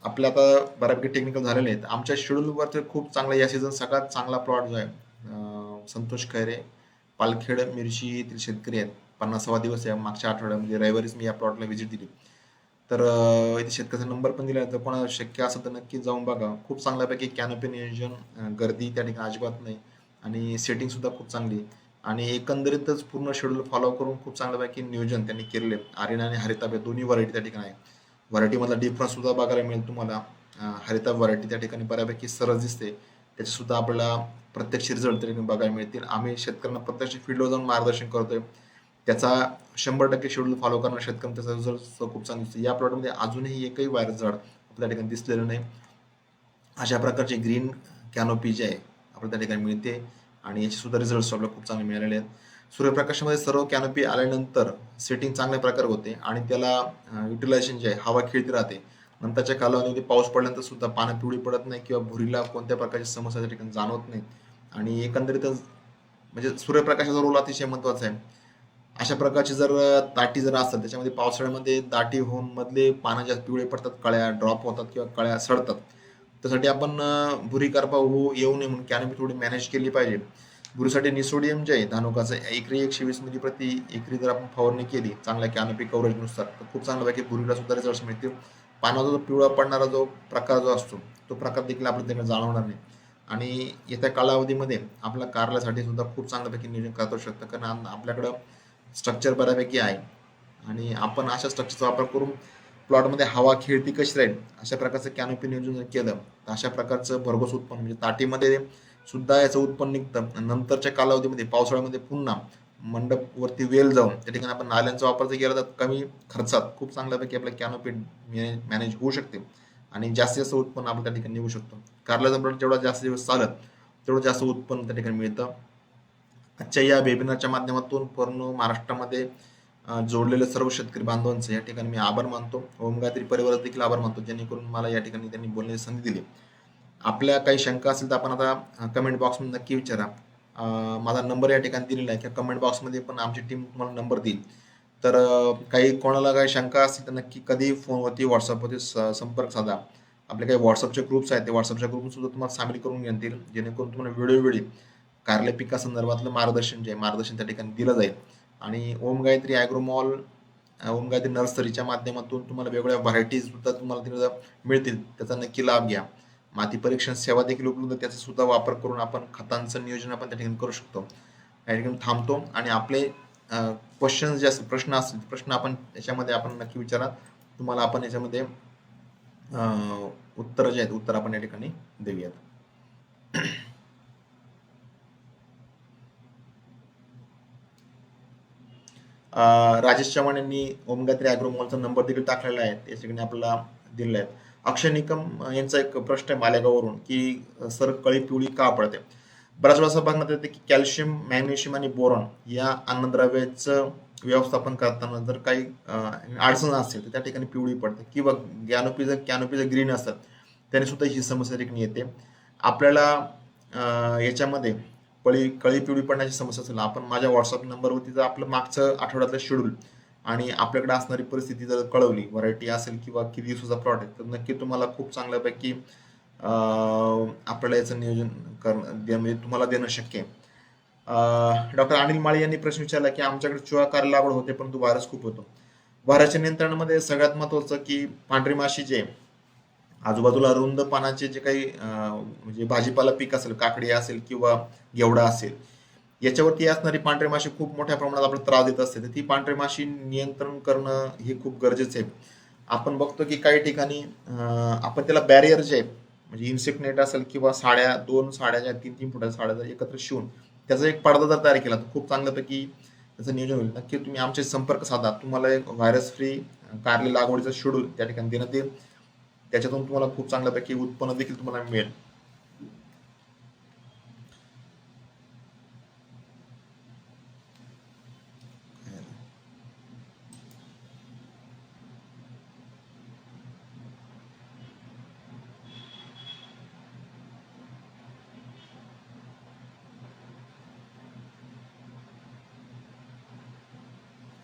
Speaker 1: आपल्या आता बऱ्यापैकी टेक्निकल झालेले आहेत. आमच्या शेड्यूलवरती खूप चांगला या सीझन सगळ्यात चांगला प्लॉट जो आहे संतोष खैरे पालखेड मिरची येथील शेतकरी आहेत. 50वा दिवस आहे. मागच्या आठवड्यामध्ये रविवारीच मी या प्लॉटला व्हिजिट दिली. तर इथे शेतकऱ्याचा नंबर पण दिला आहे. तर कोणाला शक्य असेल तर नक्की जाऊन बघा. खूप चांगल्यापैकी कॅनोपी नियोजन, गर्दी त्या ठिकाणी अजिबात नाही आणि सेटिंग सुद्धा खूप चांगली आणि एकंदरीतच पूर्ण शेड्यूल फॉलो करून खूप चांगल्यापैकी नियोजन त्यांनी केलेले. आर्यन आणि हरिताभ या दोन्ही व्हरायटी त्या ठिकाणी आहे. व्हरायटीमधला डिफरन्स सुद्धा बघायला मिळेल तुम्हाला. हरिताभ व्हरायटी त्या ठिकाणी बऱ्यापैकी सरस दिसते. त्याचे सुद्धा आपल्याला प्रत्यक्ष रिझल्ट त्या ठिकाणी बघायला मिळतील. आम्ही शेतकऱ्यांना प्रत्यक्ष फील्डवर जाऊन मार्गदर्शन करतोय. त्याचा 100% शेड्यूल फॉलो करणाऱ्या शेतकऱ्यांना त्याचा रिझल्ट खूप चांगला दिसतो. या प्लॉटमध्ये अजूनही एकही व्हायरस झाड आपल्या ठिकाणी दिसलेलं नाही. अशा प्रकारचे ग्रीन कॅनोपी जे आहे आपल्याला त्या ठिकाणी मिळते आणि याचे सुद्धा रिझल्ट आपल्याला खूप चांगले मिळालेले आहेत. सूर्यप्रकाशामध्ये सर्व कॅनोपी आल्यानंतर सेटिंग चांगल्या प्रकारे होते आणि त्याला युटिलायझेशन जे आहे हवा खेळती राहते. नंतरच्या कालावधीमध्ये पाऊस पडल्यानंतर सुद्धा पानं पिवळी पडत नाही किंवा भुरीला कोणत्या प्रकारची समस्या त्या ठिकाणी जाणवत नाही. आणि एकंदरीतच म्हणजे सूर्यप्रकाशाचा रोल अतिशय महत्वाचा आहे. अशा प्रकारची जर दाटी जर असतात त्याच्यामध्ये पावसाळ्यामध्ये दाटी होऊन मधले पानं ज्या पिवळे पडतात, कळ्या ड्रॉप होतात किंवा कळ्या सडतात, त्यासाठी आपण भुरी करपा होऊ येऊ नये म्हणून कॅनोपी थोडी मॅनेज केली पाहिजे. भुरीसाठी निसोडियम जे आहे धानुकाचं एकरी 120 मिली प्रति एकरी जर आपण फवारणी केली चांगल्या कॅनोपी कव्हरेजनुसार तर खूप चांगल्यापैकी भुरीला सुद्धा रिझल्ट मिळतील. पानाचा जो पिवळा पडणारा जो प्रकार जो असतो तो प्रकार देखील आपल्याला तिकडे जाणवणार नाही. आणि येत्या कालावधीमध्ये आपल्या कारल्यासाठी सुद्धा खूप चांगल्यापैकी नियोजन करता शकतं, कारण आपल्याकडं स्ट्रक्चर बऱ्यापैकी आहे आणि आपण अशा स्ट्रक्चरचा वापर करून प्लॉटमध्ये हवा खेळती कशी राहील अशा प्रकारचं कॅनोपी नियोजन जर केलं तर अशा प्रकारचं भरघोस उत्पन्न म्हणजे ताटीमध्ये सुद्धा याचं उत्पन्न निघतं. नंतरच्या कालावधीमध्ये पावसाळ्यामध्ये पुन्हा मंडपवरती वेल जाऊन त्या ठिकाणी आपण नाल्यांचा वापर जर केला तर कमी खर्चात खूप चांगल्यापैकी आपल्या कॅनोपी मॅनेज होऊ शकते आणि जास्तीत जास्त उत्पन्न आपण त्या ठिकाणी निघू शकतो. कारल्याचा प्लॉट जेवढा जास्त दिवस चालत तेवढं जास्त उत्पन्न त्या ठिकाणी मिळतं. आजच्या या वेबिनारच्या माध्यमातून पूर्ण महाराष्ट्रामध्ये जोडलेले सर्व शेतकरी बांधवांचे या ठिकाणी मी आभार मानतो. ओमगायत्री परिवारात देखील आभार मानतो जेणेकरून मला या ठिकाणी त्यांनी बोलण्याची संधी दिली. आपल्या काही शंका असेल तर आपण आता कमेंट बॉक्समध्ये नक्की विचारा. माझा नंबर या ठिकाणी दिलेला आहे किंवा कमेंट बॉक्समध्ये पण आमची टीम तुम्हाला नंबर देईल. तर काही कोणाला काही शंका असतील तर नक्की कधी फोनवरती व्हॉट्सअपवरती संपर्क साधा. आपले काही व्हॉट्सअपचे ग्रुप्स आहेत ते व्हॉट्सअपच्या ग्रुप सुद्धा तुम्हाला सामील करून घेतील जेणेकरून तुम्हाला वेळोवेळी कारले पिकासंदर्भातलं मार्गदर्शन जे आहे मार्गदर्शन त्या ठिकाणी दिलं जाईल. आणि ओम गायत्री ॲग्रोमॉल ओम गायत्री नर्सरीच्या माध्यमातून तुम्हाला वेगवेगळ्या व्हरायटीज सुद्धा तुम्हाला तिथे मिळतील, त्याचा नक्की लाभ घ्या. माती परीक्षण सेवा देखील उपलब्ध, त्याचा सुद्धा वापर करून आपण खतांचं नियोजन आपण त्या ठिकाणी करू शकतो. या ठिकाणी थांबतो आणि आपले क्वेश्चन जे असतील प्रश्न असतील प्रश्न आपण याच्यामध्ये आपण नक्की विचारा. तुम्हाला आपण याच्यामध्ये उत्तर जे आहेत उत्तर आपण या ठिकाणी देऊयात. राजेश चव्हाण यांनी ओमगायत्री ॲग्रोमॉलचा नंबर देखील टाकलेला आहे, त्या ठिकाणी आपल्याला दिलेला आहे. अक्षय निकम यांचा एक प्रश्न आहे मालेगाववरून की सर कळी पिवळी का पडते. बऱ्याच वेळा असं बघण्यात येते की कॅल्शियम, मॅग्नेशियम आणि बोरॉन या अन्नद्रव्याचं व्यवस्थापन करताना जर काही अडचण असेल तर त्या ठिकाणी पिवळी पडते किंवा कॅनोपी जर ग्रीन असतात त्याने सुद्धा ही समस्या ठिकाणी येते. आपल्याला याच्यामध्ये कळी पिवळी पडण्याची समस्या असेल आपण माझ्या व्हॉट्सअप नंबरवरती जर आपलं मागचं आठवड्यातलं शेड्यूल आणि आपल्याकडे असणारी परिस्थिती जर कळवली, व्हरायटी असेल किंवा किती दिवसाचा प्लॉट आहे, तर नक्की तुम्हाला खूप चांगल्यापैकी आपल्याला याचं नियोजन करणं म्हणजे तुम्हाला देणं शक्य आहे. डॉक्टर अनिल माळी यांनी प्रश्न विचारला की आमच्याकडे चुहा कारली लागवड होते परंतु व्हायरस खूप होतो. व्हायरसच्या नियंत्रणामध्ये सगळ्यात महत्वाचं की पांढरी माशी जे आजूबाजूला रुंद पानाचे जे काही म्हणजे भाजीपाला पीक असेल, काकडी असेल किंवा घेवडा असेल, याच्यावरती असणारी पांढरी माशी खूप मोठ्या प्रमाणात आपल्याला त्रास देत असते. तर ती पांढरी माशी नियंत्रण करणं हे खूप गरजेचं आहे. आपण बघतो की काही ठिकाणी आपण त्याला बॅरियर जे आहे म्हणजे इन्सेक्ट नेट असेल किंवा दोन साड्या ज्या 3-3 फुटाच्या साड्या जर एकत्र शिवून त्याचा एक पडदा जर तयार केला तर खूप चांगल्यापैकी त्याचं नियोजन होईल. नक्की तुम्ही आमचे संपर्क साधा, तुम्हाला एक व्हायरस फ्री कारली लागवडीचं शेड्यूल त्या ठिकाणी देण्यात येईल. त्याच्यातून तुम्हाला खूप चांगल्यापैकी उत्पन्न देखील तुम्हाला मिळेल.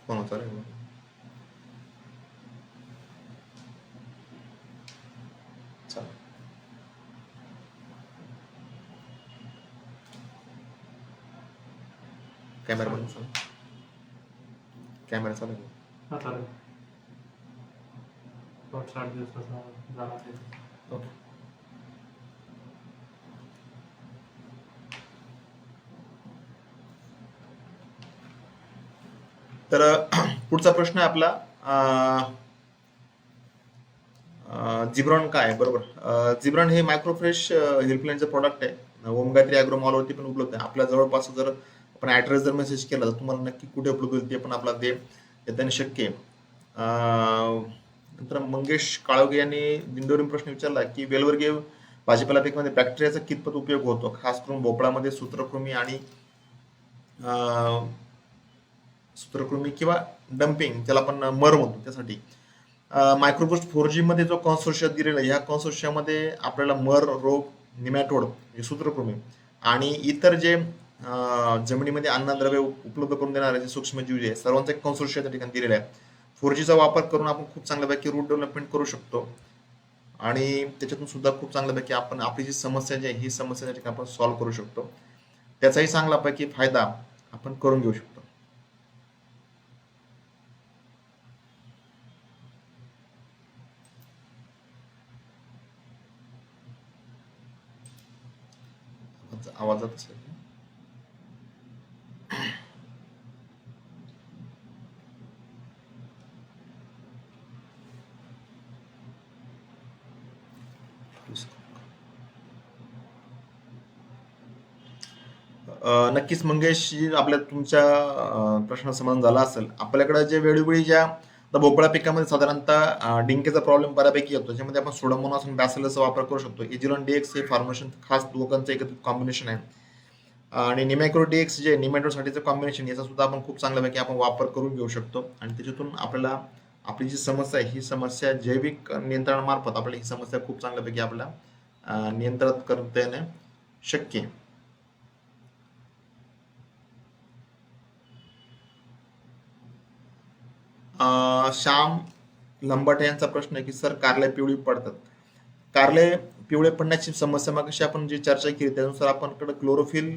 Speaker 1: कोण होता रे? कॅमेरा बंद चालू, कॅमेरा चालू आहे. ओके. तर पुढचा प्रश्न आहे आपला जिब्रॉन काय आहे. बरोबर, जिब्रॉन हे मायक्रोफ्रेश हेल्पलाईनचं प्रॉडक्ट आहे. ओमगायत्री ॲग्रोमॉलवरती पण उपलब्ध आहे. आपल्या जवळपास जर आपण ऍड्रेस जर मेसेज केला तर तुम्हाला नक्की कुठे उपलब्ध होईल ते पण आपल्याला ते देणे शक्य आहे. नंतर मंगेश काळोगे यांनी दिंडोरीहून प्रश्न विचारला की वेलवर्गीय भाजीपाला पिकामध्ये बॅक्टेरियाचा कितपत उपयोग होतो, खास करून भोपळामध्ये सूत्रकृमी आणि सूत्रकृमी किंवा डम्पिंग, त्याला आपण मर म्हणतो, त्यासाठी मायक्रोबुस्ट 4G मध्ये जो कन्सोर्शिया दिलेला आहे, ह्या कन्सोर्शियामध्ये आपल्याला मर रोग, निमॅटोड, सूत्रकृमी आणि इतर जे जमिनीमध्ये अन्नद्रव्य उपलब्ध करून देणारे जे सूक्ष्मजीव जे सर्वांचा एक कन्सोर्शिया त्या ठिकाणी दिलेला आहे. 4Gचा वापर करून आपण खूप चांगल्यापैकी रूट डेव्हलपमेंट करू शकतो आणि त्याच्यातून सुद्धा खूप चांगल्यापैकी आपण आपली जी समस्या जी आहे ही समस्या त्या ठिकाणी आपण सॉल्व्ह करू शकतो. त्याचाही चांगल्यापैकी फायदा आपण करून घेऊ शकतो. आवाजात असेल. नक्कीच मंगेश, आपल्या तुमच्या प्रश्नाचं समाधान झाला असेल. आपल्याकडे जे वेळोवेळी ज्या आता भोपळा पिकामध्ये साधारणतः डिंकेचा प्रॉब्लेम बऱ्यापैकी येतो, त्याच्यामध्ये आपण सुडोमोनास आणि बॅसिलसचा वापर करू शकतो. इजिलॉन डीएक्स हे फॉर्मेशन खास दोघांचं एकत्रित कॉम्बिनेशन आहे आणि निमॅक्रो डीएक्स जे निमॅटोसाठीचं कॉम्बिनेशन, याचा सुद्धा आपण खूप चांगल्यापैकी आपण वापर करून घेऊ शकतो आणि त्याच्यातून आपल्याला आपली जी समस्या आहे ही समस्या जैविक नियंत्रणामार्फत आपल्याला ही समस्या खूप चांगल्यापैकी आपल्याला नियंत्रित करता येणे शक्य आहे. श्याम लंबाटे यांचा प्रश्न आहे की सर, कारले पिवळी पडतात. कारले पिवळे पडण्याची समस्या मग कशी आपण जी चर्चा केली त्यानुसार आपणकडे क्लोरोफिल,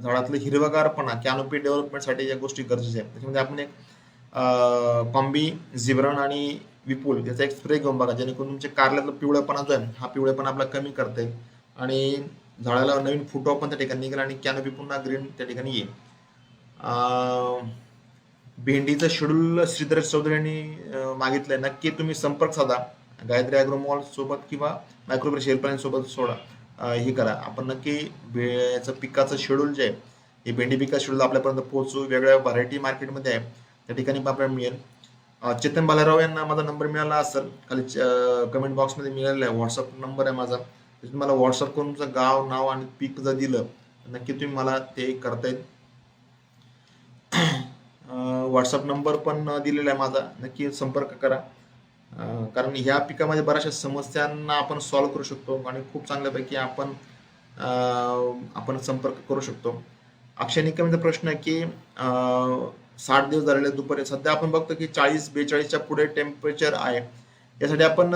Speaker 1: झाडातलं हिरवगारपणा, कॅनोपी डेव्हलपमेंटसाठी या गोष्टी गरजेच्या आहेत. त्याच्यामध्ये आपण एक कॉम्बी झिब्रॉन आणि विपुल याचा एक स्प्रे घेऊन बघा, जेणेकरून तुमचे कारल्यातलं पिवळेपणा जो आहे हा पिवळेपणा आपला कमी करता येईल आणि झाडाला नवीन फुटवा पण त्या ठिकाणी निघेल आणि कॅनोपी पुन्हा ग्रीन त्या ठिकाणी येईल. भेंडीचं शेड्यूल श्रीधर चौधरी यांनी मागितलंय. नक्की तुम्ही संपर्क साधा गायत्री ॲग्रोमॉल सोबत किंवा मायक्रोब्रेश हेल्पलाईन सोबत हे करा. आपण नक्की याचं पिकाचं शेड्यूल जे आहे, हे भेंडी पिकाचं शेड्यूल आपल्यापर्यंत पोहोचू. वेगळ्या व्हरायटी मार्केटमध्ये आहे त्या ठिकाणी आपल्याला मिळेल. चेतन बालाराव यांना माझा नंबर मिळाला असेल, खाली कमेंट बॉक्समध्ये मिळालेला आहे. व्हॉट्सअप नंबर आहे माझा, त्याच्यात मला व्हॉट्सअप करून तुमचं गाव, नाव आणि पीक जर दिलं नक्की तुम्ही मला ते करता येईल. व्हॉट्सअप नंबर पण दिलेला आहे माझा, नक्की संपर्क करा. कारण ह्या पिकामध्ये बऱ्याचशा समस्यांना आपण सॉल्व्ह करू शकतो आणि खूप चांगल्यापैकी आपण संपर्क करू शकतो. अक्षय निकमचा प्रश्न आहे की 60 दिवस झालेले दुपारी, सध्या आपण बघतो की 40-42च्या पुढे टेम्परेचर आहे. यासाठी आपण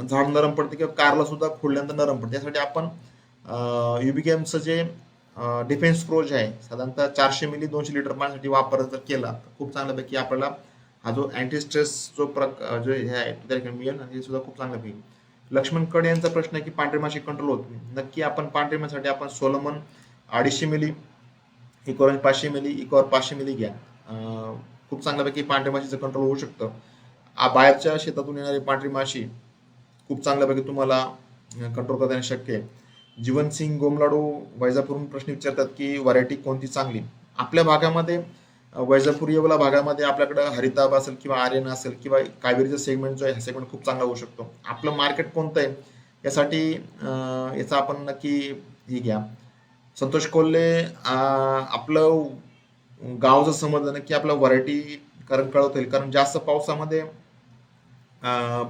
Speaker 1: झाड नरम पडते किंवा कारला सुद्धा खोडल्यानंतर नरम पडते, यासाठी आपण युबिकेमचं जे डिफेन्स प्रोज आहे साधारणतः 400 मिली 200 लिटर पाण्यासाठी वापर जर केला तर खूप चांगल्यापैकी आपल्याला हा जो अँटी स्ट्रेस जो जो हे आहे तो त्या ठिकाणी मिळेल आणि हे सुद्धा खूप चांगल्यापैकी. लक्ष्मण कडे यांचा प्रश्न आहे की पांढरी माशी कंट्रोल होत नाही. नक्की आपण पांढरी माशीसाठी आपण सोलोमन 250 मिली, इकोरंज 500 मिली, इकोर 500 मिली घ्या. खूप चांगल्यापैकी पांढरी माशीचं कंट्रोल होऊ शकतं. बाहेरच्या शेतातून येणारी पांढरी माशी खूप चांगल्यापैकी तुम्हाला कंट्रोल करता येणं शक्य आहे. जीवनसिंग गोमलाडू वैजापूरहून प्रश्न विचारतात की व्हरायटी कोणती चांगली. आपल्या भागामध्ये वैजापूर येवला भागामध्ये आपल्याकडं हरिताब असेल किंवा आर्यन असेल किंवा कावेरीचं सेगमेंट जो आहे हा सेगमेंट खूप चांगला होऊ शकतो. आपलं मार्केट कोणतं आहे यासाठी याचा आपण नक्की हे घ्या. संतोष कोल्हे, आपलं गाव जर समजलं नक्की आपलं व्हरायटी कारण कळवता येईल. कारण जास्त पावसामध्ये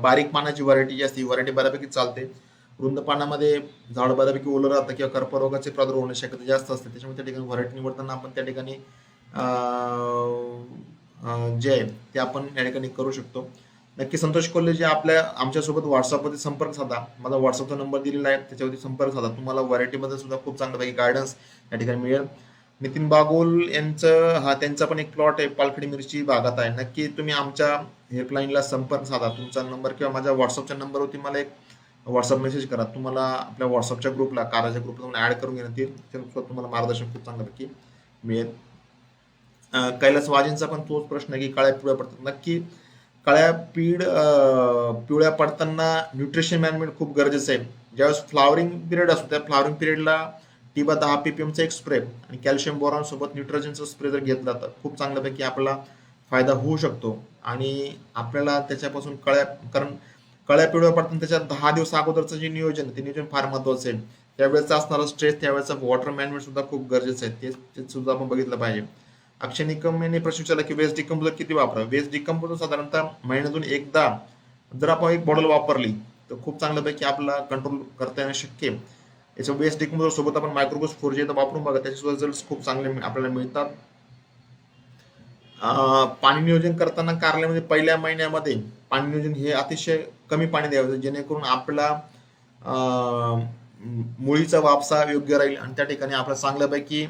Speaker 1: बारीक पानाची व्हरायटी जी असते ही व्हरायटी बऱ्यापैकी चालते. रुंद पानामध्ये झाड बऱ्यापैकी ओलं राहतं किंवा कर्करोगाचे प्रादुर्भाव होण्याची शक्यता जास्त असते. त्याच्यामुळे त्या ठिकाणी व्हरायटी निवडताना आपण त्या ठिकाणी जे आहे ते आपण या ठिकाणी करू शकतो. नक्की संतोष कोल्हे जे आमच्यासोबत व्हॉट्सअपमध्ये संपर्क साधा. माझा व्हॉट्सअपचा नंबर दिलेला आहे, त्याच्यावरती संपर्क साधा. तुम्हाला व्हरायटीमध्ये सुद्धा खूप चांगल्यापैकी गायडन्स या ठिकाणी मिळेल. नितीन बागोल त्यांचा पण एक प्लॉट आहे पालखडी मिरची भागात आहे. नक्की तुम्ही आमच्या हेल्पलाईनला संपर्क साधा. तुमचा नंबर किंवा माझ्या व्हॉट्सअपच्या नंबरवरती मला एक व्हॉट्सअप मेसेज करा. तुम्हाला आपल्या व्हॉट्सअपच्या ग्रुपला, कारच्या ग्रुपला तुम्हाला ऍड करून घेण्यात येईल. त्याच्यानुसार तुम्हाला मार्गदर्शन खूप चांगल्यापैकी मिळेल. कैलास वाजेंचा पण तोच प्रश्न आहे की काळ्या पिवळ्या पडतात. नक्की काळ्या पिवळ्या पडताना न्यूट्रिशन मॅनेजमेंट खूप गरजेचं आहे. ज्यावेळेस फ्लावरिंग पिरियड असतो त्या फ्लावरिंग पिरियडला टी10 ppmचा एक स्प्रे आणि कॅल्शियम बोरॉन सोबत निट्रोजनचा स्प्रे जर घेतला तर खूप चांगल्यापैकी आपल्याला फायदा होऊ शकतो. आणि आपल्याला त्याच्यापासून कारण कळ्या पिवळ्या पडतात त्याच्या 10 दिवस अगोदरचं जे नियोजन आहे, ते नियोजन फार महत्वाचं आहे. त्यावेळेचा असणारा स्ट्रेस, त्यावेळेचा वॉटर मॅनेजमेंट सुद्धा खूप गरजेचं आहे. ते सुद्धा आपण बघितलं पाहिजे. अक्षय निकम यांनी प्रश्न विचारला की वेस्ट डिकम्पोजर किती वापरा. वेस्ट डिकम्पोजर साधारणतः महिन्यातून एकदा जर आपण एक बॉटल वापरली तर खूप चांगल्यापैकी आपल्याला कंट्रोल करता येणं शक्य आहे. याच्या वेस्ट डिकम्पोजर सोबत आपण मायक्रोकोस 4G वापरून बघा, त्याचे सुद्धा रिझल्ट खूप चांगले आपल्याला मिळतात. पाणी नियोजन करताना कार्यालयामध्ये पहिल्या महिन्यामध्ये पाणी नियोजन हे अतिशय कमी पाणी द्यावं, जेणेकरून आपला मुळीचा वापसा योग्य राहील आणि त्या ठिकाणी आपल्याला चांगल्यापैकी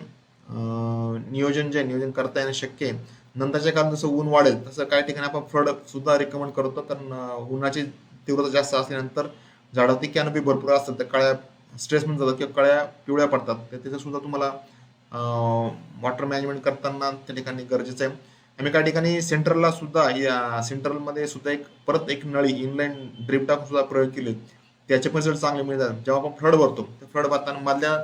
Speaker 1: नियोजन नियोजन करता येणं शक्य आहे. नंतरच्या काळात जसं ऊन वाढेल तसं काही ठिकाणी आपण फ्लड सुद्धा रिकमेंड करतो, कारण उन्हाची तीव्रता जास्त असल्यानंतर झाडावरती कॅनोपी भरपूर असतात, त्या कळ्या स्ट्रेस म्हणून जातात किंवा कळ्या पिवळ्या पडतात, तर त्याचं सुद्धा तुम्हाला वॉटर मॅनेजमेंट करताना त्या ठिकाणी गरजेचं आहे. आम्ही काही ठिकाणी सेंट्रलला सुद्धा या सेंट्रलमध्ये सुद्धा परत एक नळी इनलाईन ड्रिप टाकून सुद्धा प्रयोग केले, त्याचे पण रिझल्ट चांगले मिळतात. जेव्हा आपण फ्लड भरतो त्या फ्लड भरताना मधल्या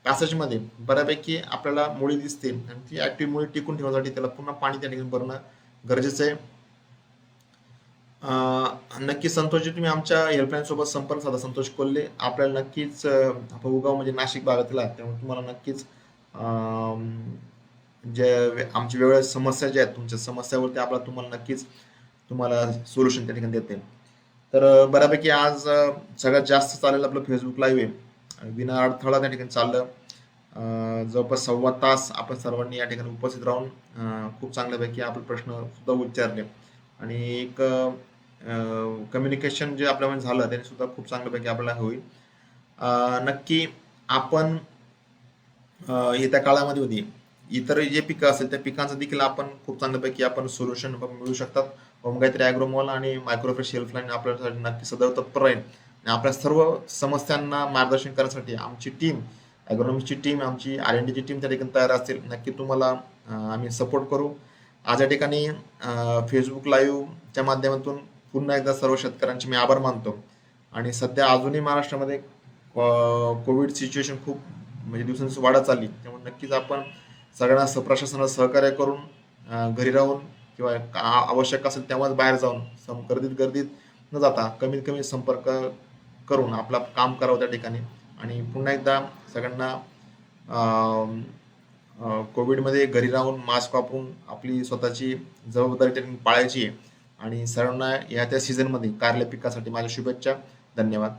Speaker 1: पॅसेजमध्ये बऱ्यापैकी आपल्याला मुळी दिसते आणि ती ऍक्टिव्ह मुळी टिकून ठेवण्यासाठी त्याला पुन्हा पाणी त्या ठिकाणी भरणं गरजेचं आहे. नक्की संतोषजी, तुम्ही आमच्या हेल्पलाईन सोबत संपर्क साधा. संतोष कोल्हे आपल्याला नक्कीच, आपण उगाव म्हणजे नाशिक भागातील आहे त्यामुळे तुम्हाला नक्कीच जे आमची वेगवेगळ्या समस्या ज्या आहेत तुमच्या समस्यावरती आपल्याला तुम्हाला सोल्युशन त्या ठिकाणी देते. तर बऱ्यापैकी आज सगळ्यात जास्त चाललेलं आपलं फेसबुक लाईव्ह आहे, विना अडथळा त्या ठिकाणी चाललं. जवळपास 1.25 तास आपण सर्वांनी या ठिकाणी उपस्थित राहून खूप चांगल्यापैकी आपले प्रश्न सुद्धा उच्चारले आणि एक कम्युनिकेशन जे आपल्यामध्ये झालं त्याने सुद्धा खूप चांगल्यापैकी आपल्याला होईल. नक्की आपण येत्या काळामध्ये होती इतर जे पिकं असेल त्या पिकांचं देखील आपण खूप चांगल्यापैकी आपण सोल्युशन मिळू शकतात. गायत्री ॲग्रोमॉल आणि मायक्रोफ्रेश हेल्पलाईन आपल्यासाठी नक्की सदैव तत्पर राहील आणि आपल्या सर्व समस्यांना मार्गदर्शन करण्यासाठी आमची टीम, ॲग्रोनॉमिक्सची टीम, आमची R&Dची टीम त्या ठिकाणी तयार असेल. नक्की तुम्हाला आम्ही सपोर्ट करू. आज या ठिकाणी फेसबुक लाईव्हच्या माध्यमातून पुन्हा एकदा सर्व शेतकऱ्यांचे मी आभार मानतो. आणि सध्या अजूनही महाराष्ट्रामध्ये कोविड सिच्युएशन खूप म्हणजे दिवसांदिवस वाढत चालली, त्यामुळे नक्कीच आपण सगळ्यांना प्रशासनाला सहकार्य करून घरी राहून किंवा आवश्यक असेल तेव्हाच बाहेर जाऊन गर्दीत न जाता कमीत कमी संपर्क करून आपलं काम करावं त्या ठिकाणी. आणि पुन्हा एकदा सगळ्यांना कोविडमध्ये घरी राहून मास्क वापरून आपली स्वतःची जबाबदारी त्यांनी पाळायची आहे. आणि सर्वांना या त्या सीझनमध्ये कारल्या पिकासाठी माझ्या शुभेच्छा. धन्यवाद.